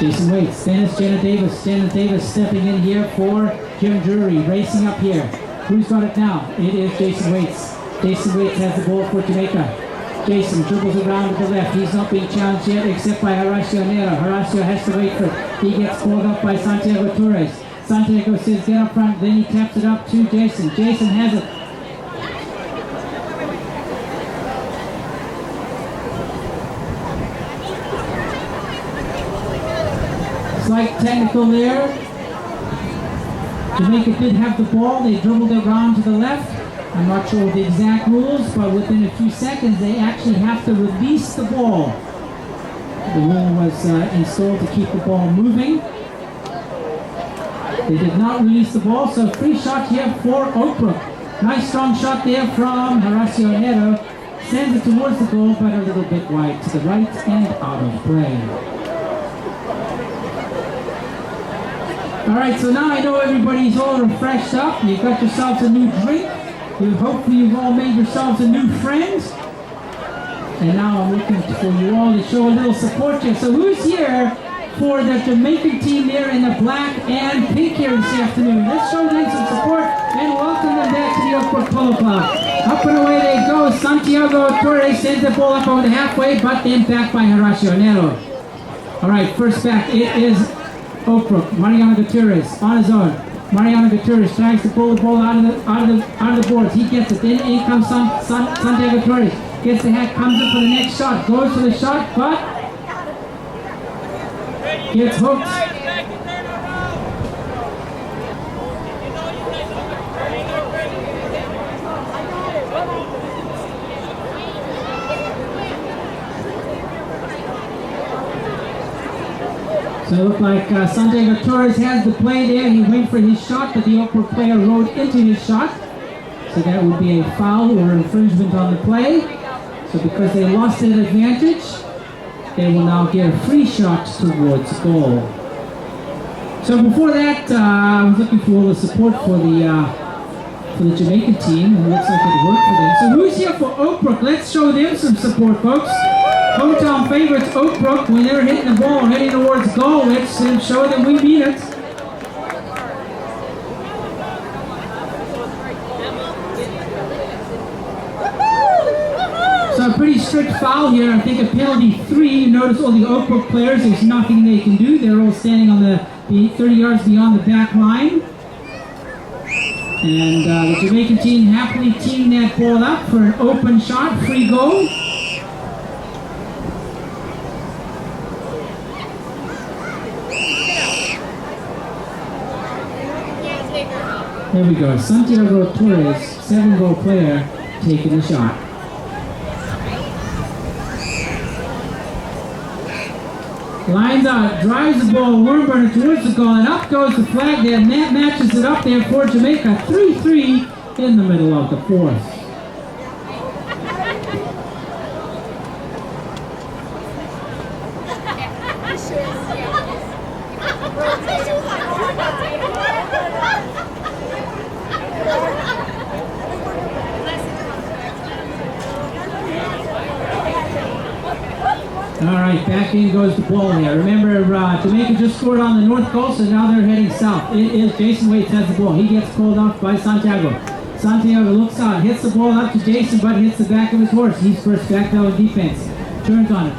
Jason Waits. Then it's Jenna Davis. Jenna Davis stepping in here for Jim Drury. Racing up here. Who's got it now? It is Jason Waits. Jason Waits has the ball for Jamaica. Jason dribbles around to the left. He's not being challenged yet except by Horacio Nero. Horacio has to wait for it. He gets pulled up by Santiago Torres. Santiago says get up front, then he taps it up to Jason. Jason has it. Slight technical there. Jamaica did have the ball. They dribbled it around to the left. I'm not sure of the exact rules, but within a few seconds they actually have to release the ball. The rule was installed to keep the ball moving. They did not release the ball, so free shot here for Oak Brook. Nice strong shot there from Horacio Nero. Sends it towards the goal, but a little bit wide to the right and out of play. Alright, so now I know everybody's all refreshed up. You've got yourselves a new drink. Hopefully you've all made yourselves a new friend. And now I'm looking for you all to show a little support here. So who's here for the Jamaican team there in the black and pink here this afternoon? Let's show them some support and welcome them back to the Oak Brook Polo Club. Up and away they go. Santiago Torres sends the ball up over the halfway, but then back by Horacio Nero. Alright, first back it is Oak Brook. Mariano Gutierrez on his own. Mariano Gutierrez tries to pull the ball out of the boards. He gets it. Then in comes Santiago Torres. Gets the hat, comes in for the next shot. Goes for the shot, but gets hooked. So it looked like Santiago Torres has the play there. He went for his shot, but the Oak Brook player rode into his shot. So that would be a foul or infringement on the play. So because they lost that advantage, they will now get a free shot towards goal. So before that, I was looking for all the support for the Jamaican team, and it looks like it worked for them. So who's here for Oak Brook? Let's show them some support, folks. Hometown favorites Oak Brook, when they're hitting the ball heading towards goal, let's show them we mean it. So a pretty strict foul here. I think a penalty 3. You notice all the Oak Brook players, there's nothing they can do. They're all standing on the 30 yards beyond the back line. And the Jamaican team happily teeing that ball up for an open shot, free goal. There we go. Santiago Torres, 7-goal player, taking the shot. Lines out, drives the ball, Wormburner towards the goal, and up goes the flag there. Matt matches it up there for Jamaica. 3-3 in the middle of the fourth. All right, back in goes the ball here. Remember, Jamaica just scored on the north coast, so now they're heading south. It is Jason Waits has the ball. He gets pulled off by Santiago. Santiago looks out, hits the ball up to Jason, but hits the back of his horse. He's first back down with defense. Turns on it.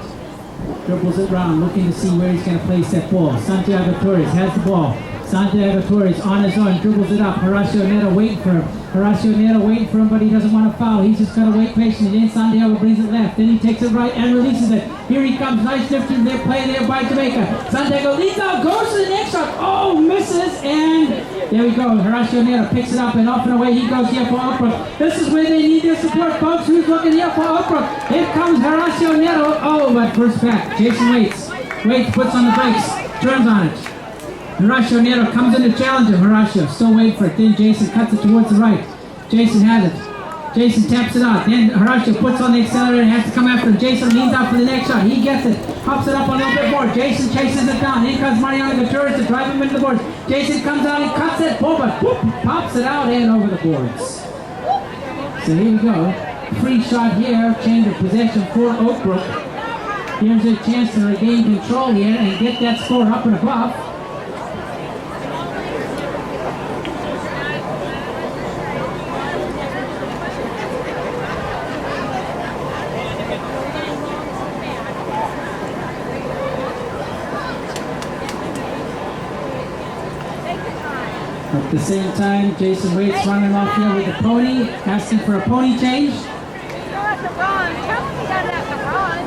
Dribbles it round, looking to see where he's going to place that ball. Santiago Torres has the ball. Santiago Torres on his own, dribbles it up. Horacio Neto waiting for him. Horacio Neto waiting for him, but he doesn't want to foul. He's just got to wait patiently. Then Santiago brings it left. Then he takes it right and releases it. Here he comes. Nice lifting there, play there by Jamaica. Santiago leads out, goes to the next shot. Oh, misses, and there we go. Horacio Neto picks it up, and off and away he goes here for Oak Brook. This is where they need their support, folks. Who's looking here for Oak Brook? Here comes Horacio Neto. Oh, but first back. Jason Waits. Waits puts on the brakes. Turns on it. Horacio Neto comes in to challenge him. Horacio still waiting for it. Then Jason cuts it towards the right. Jason has it. Jason taps it out. Then Horacio puts on the accelerator and has to come after him. Jason leans out for the next shot. He gets it. Pops it up a little bit more. Jason chases it down. In comes Mariano Gutierrez to drive him into the boards. Jason comes out and cuts it. Boba whoop, pops it out and over the boards. So here we go. Free shot here. Change of possession for Oak Brook. Here's a chance to regain control here and get that score up and above. At the same time, Jason Waits running off here with a pony, asking for a pony change. You don't have to run. Tell him he doesn't have to run.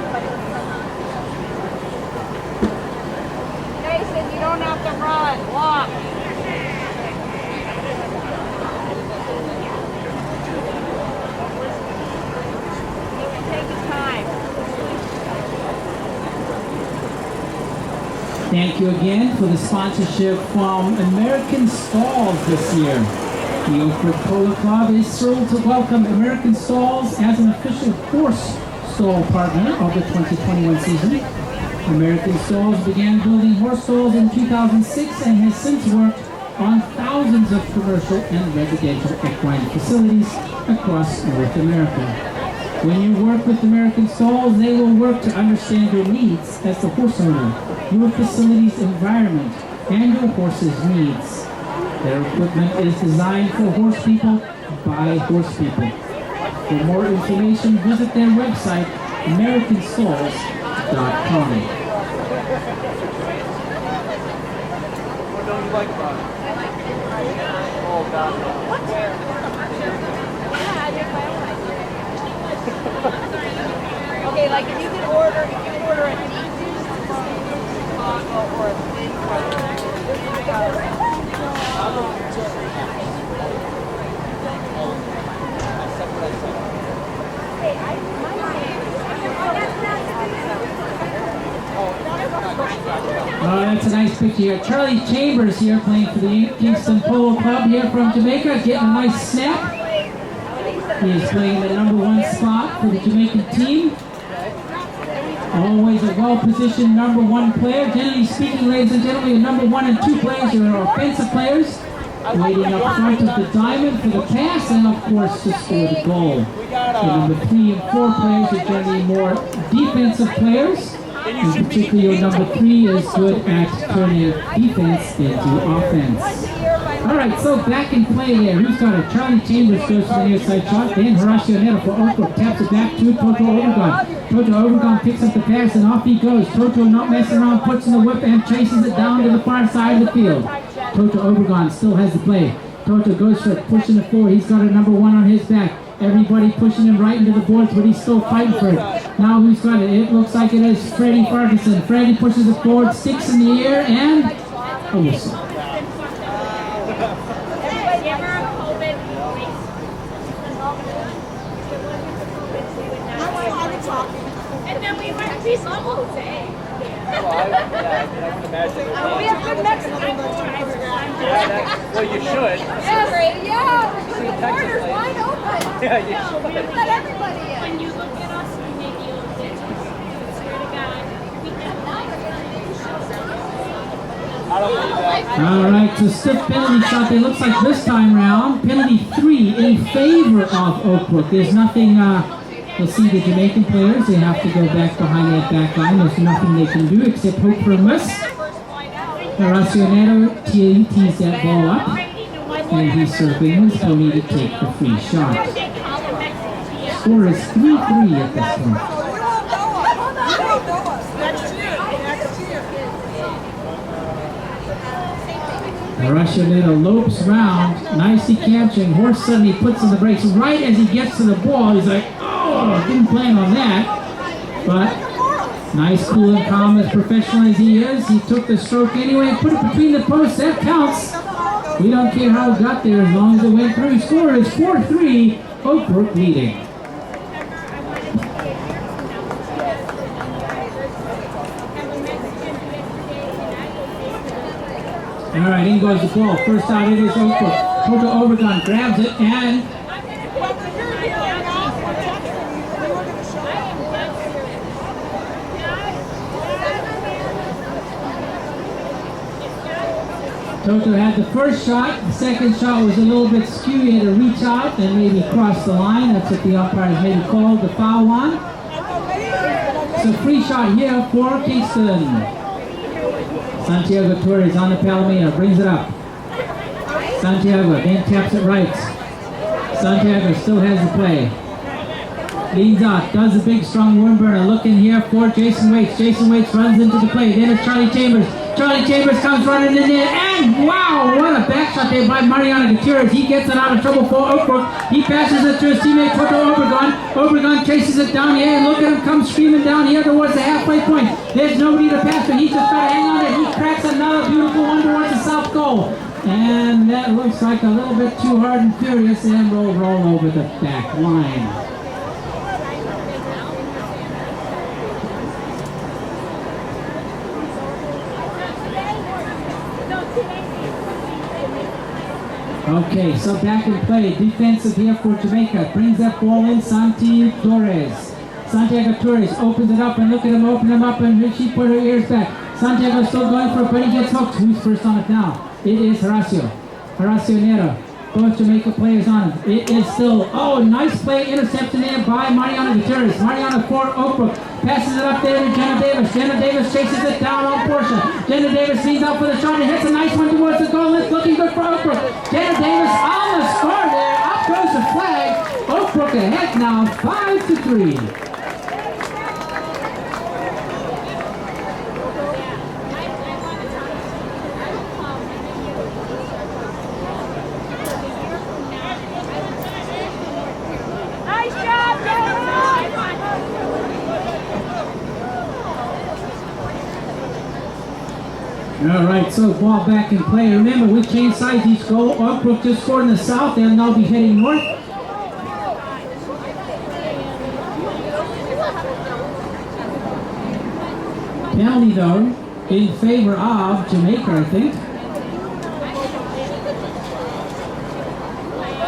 Jason, you don't have to run. Walk. You can take his time. Thank you again for the sponsorship from American Stalls this year. The Oak Brook Polo Club is thrilled to welcome American Stalls as an official horse stall partner of the 2021 season. American Stalls began building horse stalls in 2006 and has since worked on thousands of commercial and residential equine facilities across North America. When you work with American Stalls, they will work to understand your needs as the horse owner, your facility's environment, and your horse's needs. Their equipment is designed for horse people by horse people. For more information, visit their website, americanstalls.com. What don't you like about it? Oh, God. Okay, like if you could order a taco or a thin Oh, that's a nice picture here. Charlie Chambers here playing for the Kingston Polo Club here from Jamaica, getting a nice snap. He is playing the #1 spot for the Jamaican team. Always a well-positioned #1 player. Generally speaking, ladies and gentlemen, the #1 and 2 players are offensive players, waiting up front of the diamond for the pass and, of course, to score the goal. The #3 and 4 players are generally more defensive players. In particular, your #3 is good at turning defense into offense. All right, so back in play there. Who's got it? Charlie Chambers goes for the near side shot. Then Horacio Neto for Oakbrook. Taps it back to Toto Overgon. Toto Overgon picks up the pass and off he goes. Toto not messing around, puts in the whip and chases it down to the far side of the field. Toto Overgon still has the play. Toto goes for it, pushing it forward. He's got a number 1 on his back. Everybody pushing him right into the boards, but he's still fighting for it. Now who's got it? It looks like it is Freddie Ferguson. Freddie pushes it forward, sticks in the air, and a whistle. And then we went to be slow today. I would imagine. We have good Mexican drivers. Well, you should. Yes, yeah. The border's wide open. Yeah, you should. Let everybody in. When you look at us, we make you look different. Swear to God. We I don't believe that. All right, so stiff penalty shot. It looks like this time round, penalty 3 in favor of Oakbrook. There's nothing. You'll see the Jamaican players. They have to go back behind that back line. There's nothing they can do except hope for a miss. Horacio Neto tees that ball up, and he's serving his Tony to take the free shot. Score is 3-3 at this point. Horacio Neto lopes round, nicely catching. Horse suddenly puts on the brakes right as he gets to the ball. He's like, oh, didn't plan on that. But nice, cool, and calm, as professional as he is. He took the stroke anyway and put it between the posts. That counts. We don't care how it got there as long as it went through. Score is 4-3, Oakbrook leading. All right, in goes the ball. First out it is Oakbrook. Toto Overgon grabs it and Toto had the first shot. The second shot was a little bit skewed. He had to reach out and maybe cross the line. That's what the umpires maybe called the foul on. So free shot here for Kingston. Santiago Torres on the Palomino, brings it up. Santiago then taps it right. Santiago still has the play. Leans out, does the big strong worm burner. Looking here for Jason Waits. Jason Waits runs into the play. Then it's Charlie Chambers. Charlie Chambers comes running in there, and wow, what a back shot there by Mariano Gutierrez. He gets it out of trouble for Oakbrook. He passes it to his teammate Toto Overgon. Overgon chases it down here, and look at him come screaming down here towards the halfway point. There's nobody to pass, but he's just got to hang on there. He cracks another beautiful one towards the south goal. And that looks like a little bit too hard and furious, and we'll roll over the back line. Okay, so back in play, defensive here for Jamaica. Brings that ball in, Santiago Torres. Santiago Torres opens it up, and look at him open him up, and she put her ears back. Santiago's still going for it, but he gets hooked. Who's first on it now? It is Horacio. Horacio Neto. Both Jamaica players on it. It is still, oh, nice play, interception there by Mariano Gutierrez. Mariano for Oakbrook. Passes it up there to Jenna Davis. Jenna Davis chases it down on Portia. Jenna Davis leans out for the shot and hits a nice one towards the goal. It's looking good for Oakbrook. Jenna Davis on the score there. Up goes the flag. Oakbrook ahead now, 5-3. All right, so ball back in play. Remember, we changed sides each goal. Oakbrook just scored in the south. They'll now be heading north. Penalty, though, in favor of Jamaica, I think.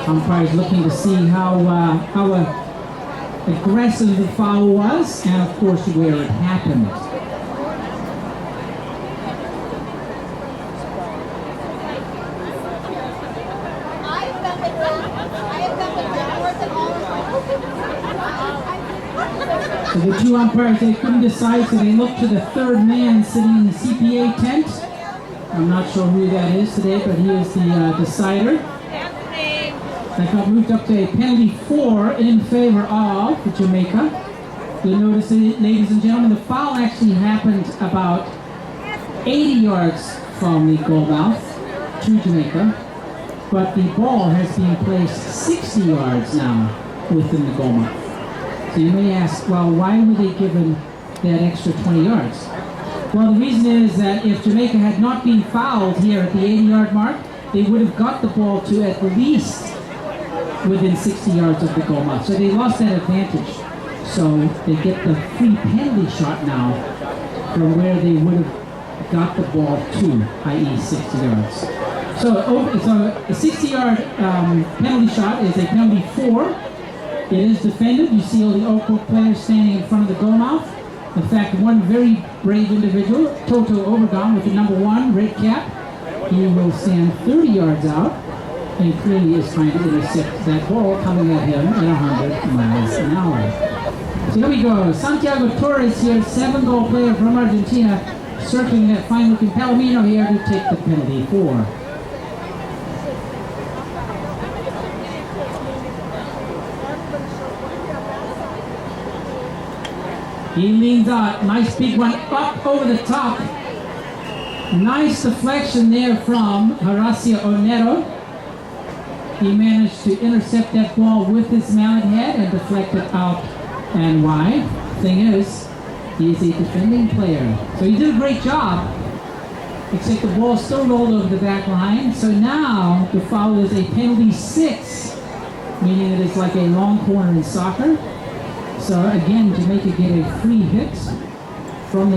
Umpire's looking to see how aggressive the foul was, and of course where it happened. So the two umpires, they couldn't decide, so they looked to the third man sitting in the CPA tent. I'm not sure who that is today, but he is the decider. Anthony. That got moved up to a penalty 4 in favor of Jamaica. You'll notice, ladies and gentlemen, the foul actually happened about 80 yards from the goal mouth to Jamaica, but the ball has been placed 60 yards now within the goal mouth. So you may ask, well, why were they given that extra 20 yards? Well, the reason is that if Jamaica had not been fouled here at the 80-yard mark, they would have got the ball to at least within 60 yards of the goal mouth. So they lost that advantage. So they get the free penalty shot now from where they would have got the ball to, i.e. 60 yards. So a 60-yard penalty shot is a penalty 4. It is defended. You see all the Oakbrook players standing in front of the goal mouth. In fact, one very brave individual, Toto Overgone, with the number 1 red cap, he will stand 30 yards out and clearly is trying to intercept that ball coming at him at 100 miles an hour. So here we go. Santiago Torres here, 7-goal player from Argentina, circling that fine-looking Palomino here to take the penalty 4. He leans out, nice big one up over the top. Nice deflection there from Horacio Onero. He managed to intercept that ball with his mallet head and deflect it out and wide. Thing is, he is a defending player. So he did a great job, except the ball still rolled over the back line. So now the foul is a penalty 6, meaning it is like a long corner in soccer. So again, Jamaica get a free hit from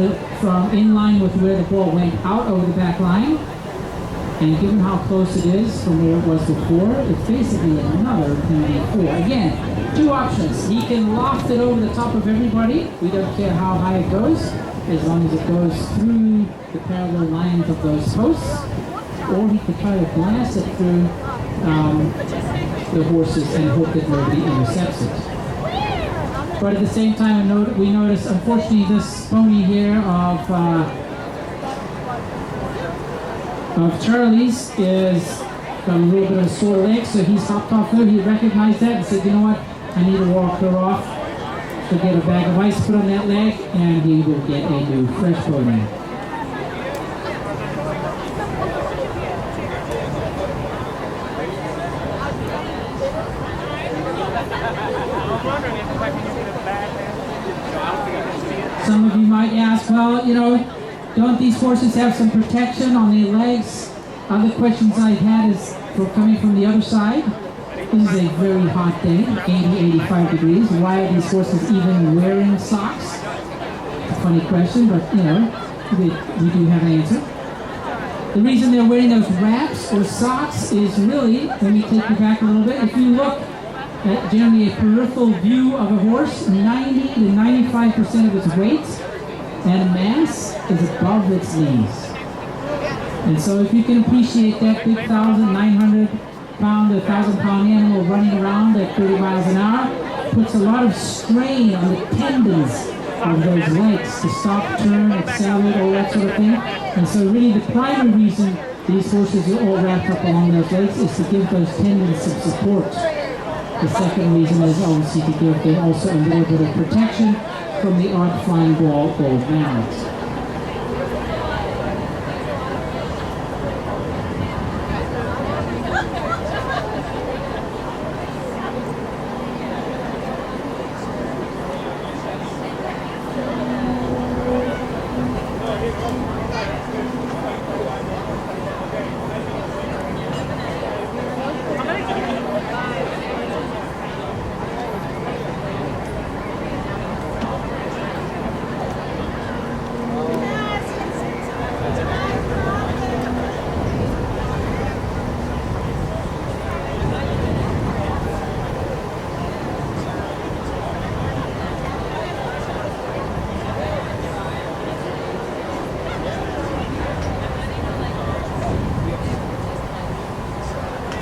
in line with where the ball went out over the back line. And given how close it is from where it was before, it's basically another penalty 4. Again, 2 options. He can loft it over the top of everybody. We don't care how high it goes, as long as it goes through the parallel lines of those posts. Or he could try to blast it through the horses and hope that nobody intercepts it. But at the same time, we notice, unfortunately, this pony here of Charlie's is got a little bit of a sore leg, so he's hopped off there. He recognized that and said, you know what, I need to walk her off to get a bag of ice put on that leg, and he will get a new fresh pony. Some of you might ask, well, you know, don't these horses have some protection on their legs? Other questions I've had is coming from the other side. This is a very hot day, 80, 85 degrees. Why are these horses even wearing socks? It's a funny question, but you know, we do have an answer. The reason they're wearing those wraps or socks is really, let me take you back a little bit. If you look at generally a peripheral view of a horse, 90 to 95% of its weight and mass is above its knees. And so if you can appreciate that big 1,900-pound, 1,000-pound animal running around at 30 miles an hour, puts a lot of strain on the tendons of those legs to stop, turn, accelerate, all that sort of thing. And so really the primary reason these horses are all wrapped up along those legs is to give those tendons some support. The second reason is obviously to give them also a little bit of protection from the odd flying ball or mallet.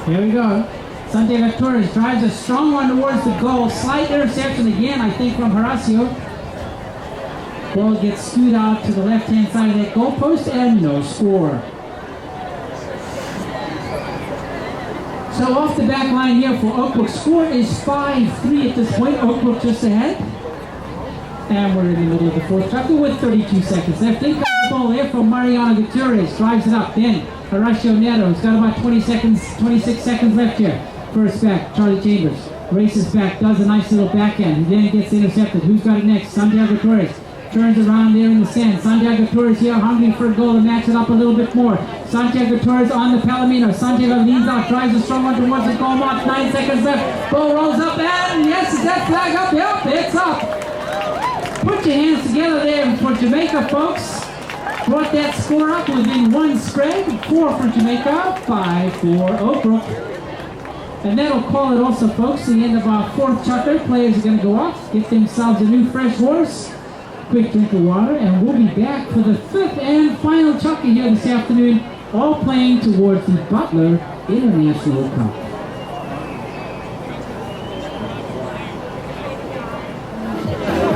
Here we go. Santiago Torres drives a strong one towards the goal. Slight interception again, I think, from Horacio. Ball gets skewed out to the left-hand side of that goalpost and no score. So off the back line here for Oakbrook. Score is 5-3 at this point. Oakbrook just ahead. And we're in the middle of the fourth chapter with 32 seconds left. In comes the ball here from Mariano Gutierrez. Drives it up. Then Horacio Neto. He's got about 26 seconds left here. First back, Charlie Chambers. Races back, does a nice little backhand. Then it gets intercepted. Who's got it next? Santiago Torres. Turns around there in the sand. Santiago Torres here hungry for a goal to match it up a little bit more. Santiago Torres on the Palomino. Santiago leans out, drives a strong one towards the goal mark. 9 seconds left. Ball rolls up and yes, is that flag up? Yep, it's up. Put your hands together there for Jamaica, folks. Brought that score up within one spread. 4 for Jamaica, 5 for Oakbrook. And that'll call it also, folks, the end of our fourth chapter. Players are going to go off, get themselves a new fresh horse, quick drink of water, and we'll be back for the fifth and final chapter here this afternoon, all playing towards the Butler International Cup.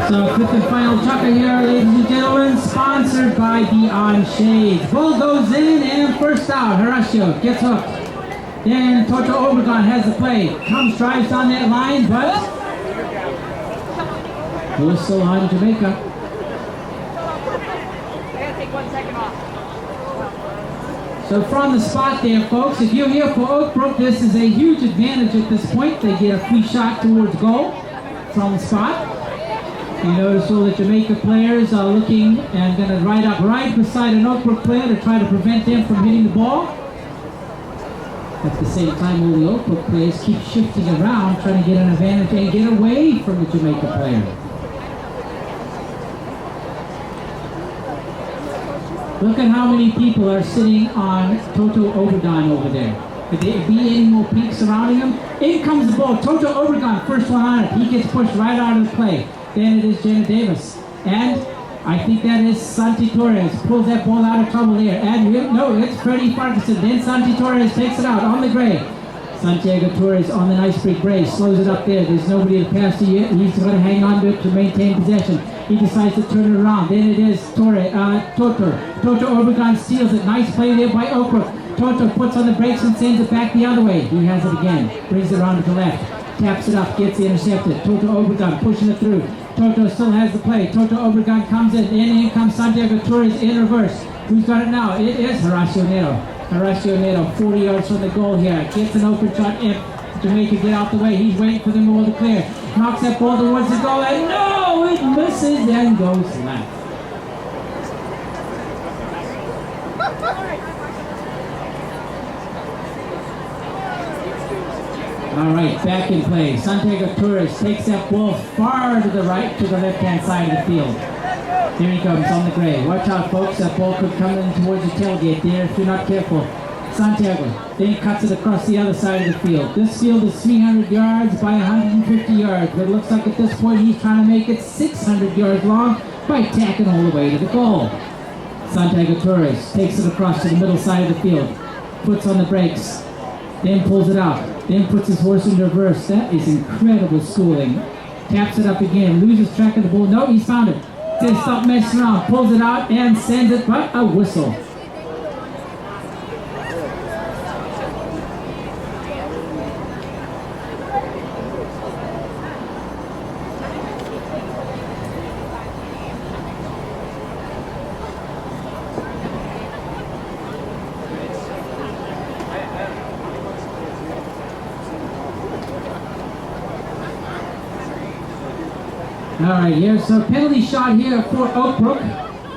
So fifth and final chapter here, ladies and gentlemen, sponsored by Beyond Shades. Ball goes in and first out. Horacio gets hooked. Then Toto Obregon has the play. Comes, drives on that line, but we're still on Jamaica. I gotta take 1 second off. So from the spot there, folks, if you're here for Oakbrook, this is a huge advantage at this point. They get a free shot towards goal from the spot. You notice all the Jamaica players are looking and going to ride up right beside an Oakbrook player to try to prevent them from hitting the ball. At the same time, all the Oakbrook players keep shifting around, trying to get an advantage and get away from the Jamaica player. Look at how many people are sitting on Toto Obregon over there. Could there be any more peaks surrounding him? In comes the ball. Toto Obregon, first one on it. He gets pushed right out of the play. Then it is Jenna Davis. And I think that is Santi Torres. Pulls that ball out of trouble there. And no, it's Freddie Farquharson. Then Santi Torres takes it out on the gray. Santiago Torres on the nice big gray. Slows it up there. There's nobody to pass to yet. He's going to hang on to it to maintain possession. He decides to turn it around. Then it is Toto. Toto Obregon steals it. Nice play there by Oakbrook. Toto puts on the brakes and sends it back the other way. He has it again. Brings it around to the left. Taps it up. Gets intercepted. Toto Obregon pushing it through. Toto still has the play. Toto Obregon comes in comes Santiago Torres in reverse. Who's got it now? It is Horacio Neto. Horacio Neto, 40 yards from the goal here. Gets an open shot. If Jamaica get out the way, he's waiting for them all to clear. Knocks that ball towards the goal, and no, it misses and goes left. All right, back in play. Santiago Torres takes that ball far to the right, to the left-hand side of the field. Here he comes on the gray. Watch out, folks. That ball could come in towards the tailgate there if you're not careful. Santiago then cuts it across the other side of the field. This field is 300 yards by 150 yards, but it looks like at this point he's trying to make it 600 yards long by tacking all the way to the goal. Santiago Torres takes it across to the middle side of the field, puts on the brakes, then pulls it out, then puts his horse in reverse. That is incredible schooling. Taps it up again, loses track of the ball. No, he's found it. Says stop messing around, pulls it out and sends it, but a whistle. All right, here's a penalty shot here for Oakbrook.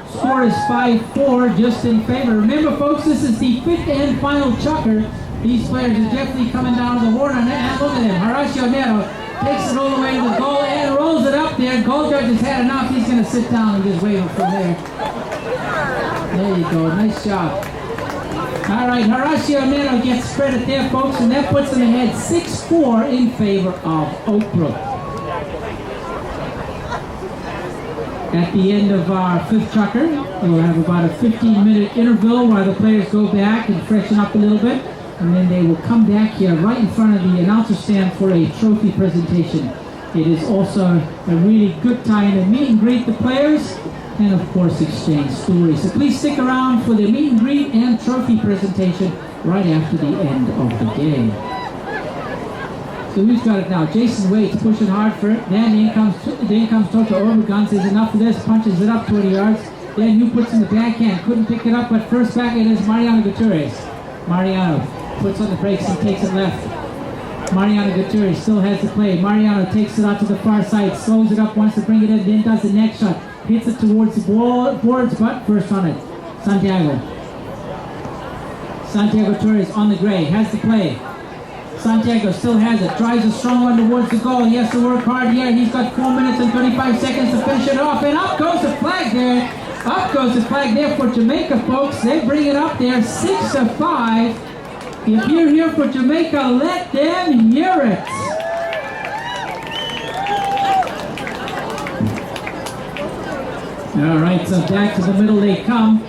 Score is 5-4, just in favor. Remember, folks, this is the fifth and final chucker. These players are definitely coming down to the horn on it. And look at him, Horacio Neto takes it all the way to the goal and rolls it up there. Goal judge has had enough. He's going to sit down and just wave it from there. There you go, nice job. All right, Horacio Neto gets credit there, folks, and that puts them ahead 6-4 in favor of Oakbrook. At the end of our fifth chucker, we'll have about a 15-minute interval while the players go back and freshen up a little bit, and then they will come back here right in front of the announcer stand for a trophy presentation. It is also a really good time to meet and greet the players and, of course, exchange stories. So please stick around for the meet and greet and trophy presentation right after the end of the game. So who's got it now? Jason Waits pushing hard for it. Then in comes Toto Overgun, says enough of this, punches it up 20 yards. Then who puts in the backhand? Couldn't pick it up, but first back it is Mariano Gutierrez. Mariano puts on the brakes and takes it left. Mariano Gutierrez still has the play. Mariano takes it out to the far side, slows it up, wants to bring it in, then does the next shot. Hits it towards the boards, but first on it. Santiago Torres on the gray, has the play. Santiago still has it, drives a strong one towards the goal. He has to work hard here. He's got 4 minutes and 35 seconds to finish it off, and up goes the flag there. Up goes the flag there for Jamaica, folks. They bring it up there, 6-5. If you're here for Jamaica, let them hear it. All right, so back to the middle they come.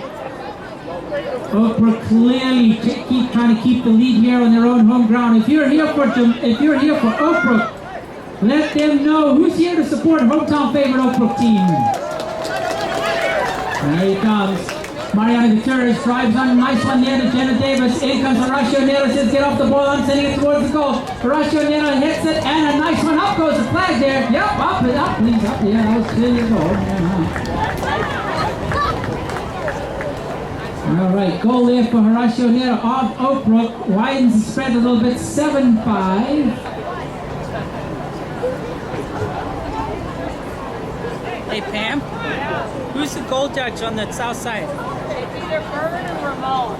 Brook clearly keep trying to keep the lead here on their own home ground. If you're here for Oak Brook, let them know who's here to support hometown favorite Oak Brook team. There he comes. Mariano Gutierrez drives on, nice one there to Jenna Davis. In comes Horacio Nero, says get off the ball, I'm sending it towards the goal. Horacio Nero hits it, and a nice one. Up goes the flag there. Yep, up, please, up. Yeah, that was clearly a goal. All right, goal there for Horacio Nero of Oak Brook. Widens the spread a little bit, 7-5. Hey, Pam, who's the goal judge on the south side? It's either Vern or Ramon.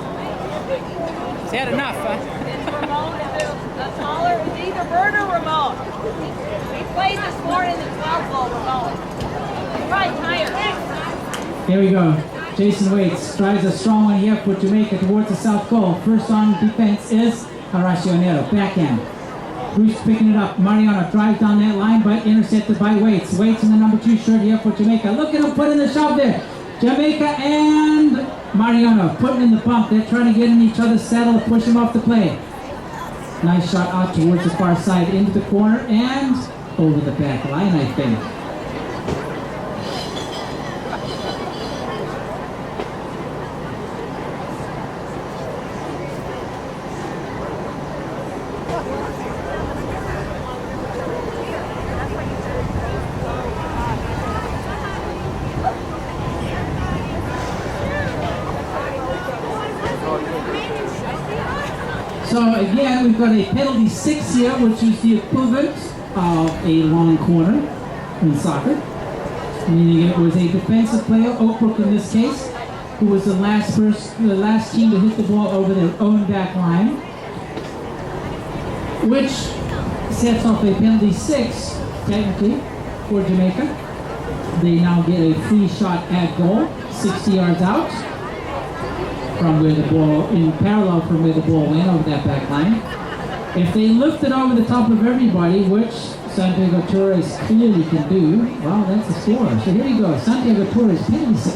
Is that enough, huh? It's Ramon, the smaller, it's either Vern or Ramon. He played this morning in the 12 goal, Ramon. He's probably tired. Here we go. Jason Waits drives a strong one here for Jamaica towards the south goal. First on defense is Horacio Nero, backhand. Bruce picking it up. Mariano drives down that line, but intercepted by Waits. Waits in the number 2 shirt here for Jamaica. Look at him put in the shove there. Jamaica and Mariano putting in the bump. They're trying to get in each other's saddle to push him off the play. Nice shot out towards the far side into the corner and over the back line, I think. So again, we've got a penalty 6 here, which is the equivalent of a long corner in soccer. Meaning it was a defensive player, Oak Brook in this case, who was the last team to hit the ball over their own back line, which sets off a penalty 6, technically, for Jamaica. They now get a free shot at goal, 60 yards out. From where the ball, in parallel from where the ball went over that back line. If they lift it over the top of everybody, which Santiago Torres clearly can do, well, that's the score. So here we go, Santiago Torres, penalty 6.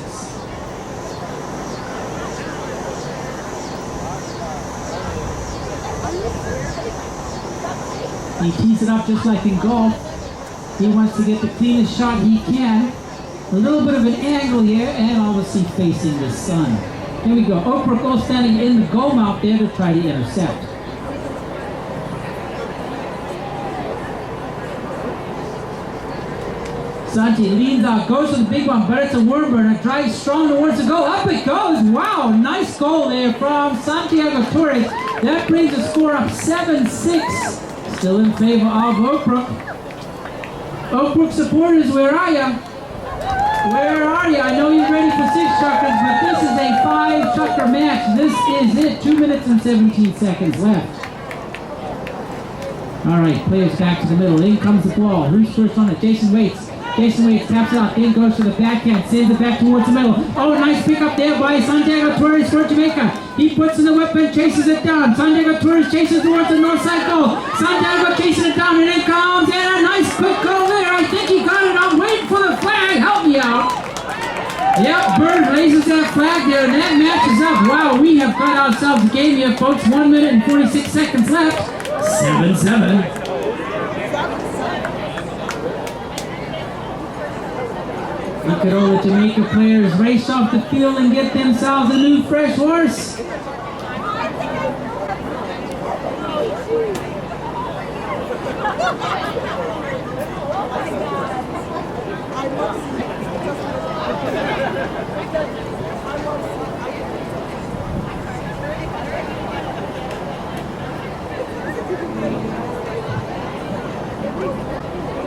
He tees it up just like in golf. He wants to get the cleanest shot he can. A little bit of an angle here, and obviously facing the sun. Here we go. Oak Brook all standing in the goal mouth there to try to intercept. Santi leans out, goes for the big one, but it's a worm burner. Drives strong towards the goal. Up it goes. Wow, nice goal there from Santiago Torres. That brings the score up 7-6. Still in favor of Oak Brook. Oak Brook supporters, where are you? Where are you? I know you're ready for 6 chuckers, but this is a 5-chucker match. This is it. 2 minutes and 17 seconds left. All right, players back to the middle. In comes the ball. Who's first on it? Jason Waits. Jason Waits taps it out, then goes to the backhand, sends it back towards the middle. Oh, nice pickup there by Santiago Torres for Jamaica. He puts in the weapon, chases it down. Santiago Torres chases towards the north side goal. Santiago chasing it down, and in comes, and a nice quick goal there. I think he got it. I'm waiting for the flag. Help me out. Yep, Bird raises that flag there, and that matches up. Wow, we have got ourselves a game here, folks. 1 minute and 46 seconds left. 7-7. Look at all the Jamaica players race off the field and get themselves a new fresh horse.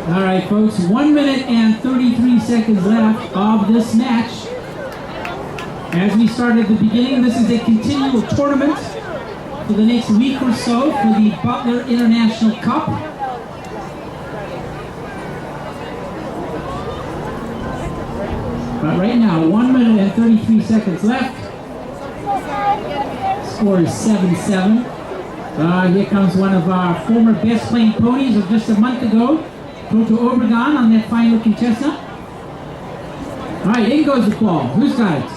All right, folks, 1 minute and 33 seconds left of this match. As we started at the beginning, this is a continual tournament for the next week or so for the Butler International Cup. But right now, 1 minute and 33 seconds left. Score is 7-7. Here comes one of our former best playing ponies of just a month ago. Polo Obregon on that fine looking chestnut. Alright, in goes the ball. Who's got it?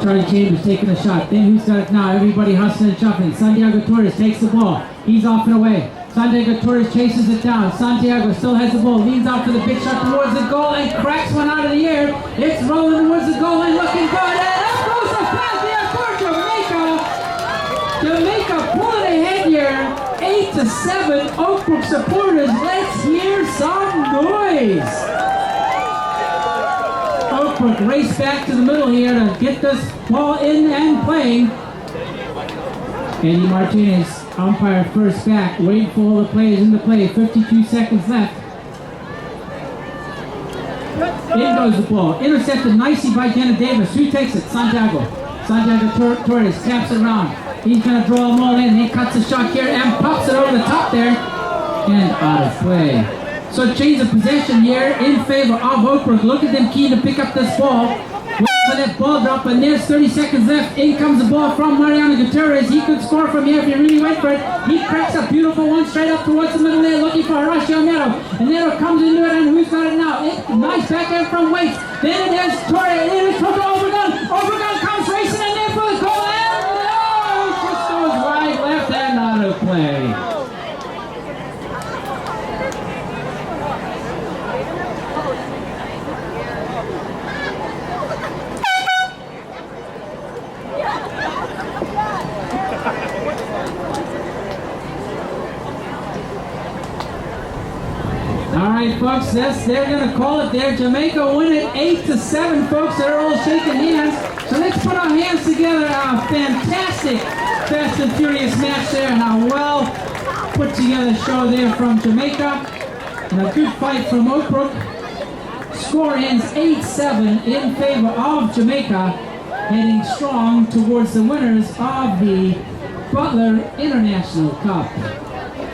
Charlie Chambers taking a shot. Then who's got it now? Everybody hustling and shuffling. Santiago Torres takes the ball. He's off and away. Santiago Torres chases it down. Santiago still has the ball. Leans out for the big shot towards the goal and cracks one out of the air. It's rolling towards the goal and looking good. And up goes the pass there for Jamaica. Jamaica pulling ahead here. 8-7. Oak Brook supporters, let's hear some noise. Oak Brook race back to the middle here to get this ball in and playing. Eddie Martinez, umpire first back, waiting for all the players in the play. 52 seconds left. In goes the ball. Intercepted nicely by Jenna Davis. Who takes it? Santiago. Santiago Torres taps it around. He's going to draw them all in. He cuts the shot here and pops it over the top there. And out of play. So change of possession here in favor of Oak Brook. Look at them keen to pick up this ball. For that ball drop, and there's 30 seconds left. In comes the ball from Mariano Gutierrez. He could score from here if he really went for it. He cracks a beautiful one straight up towards the middle there, looking for Horacio Neto. And Neto comes into it, and who's got it now? Nice backhand from Waits. Then it is Torres. It is Polo Obregon. Obregon comes racing in there for the goal, and no! It just goes wide left and out of play. All right, folks, they're going to call it there. Jamaica win it 8-7, folks. They're all shaking hands. So let's put our hands together. A fantastic Fast and Furious match there, and a well put together show there from Jamaica. And a good fight from Oak Brook. Score ends 8-7 in favor of Jamaica, heading strong towards the winners of the Butler International Cup.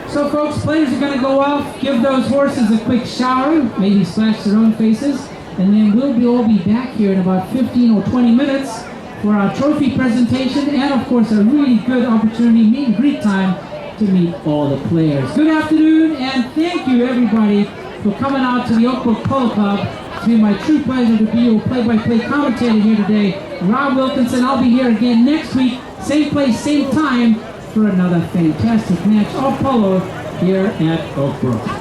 So folks, players are going to go off, give those horses a quick shower, maybe splash their own faces, and then we'll all be back here in about 15 or 20 minutes for our trophy presentation and of course a really good opportunity, meet and greet time to meet all the players. Good afternoon and thank you everybody for coming out to the Oak Brook Polo Club. It's been my true pleasure to be your play-by-play commentator here today. Rob Wilkinson, I'll be here again next week, same place, same time, for another fantastic match of polo here at Oak Brook.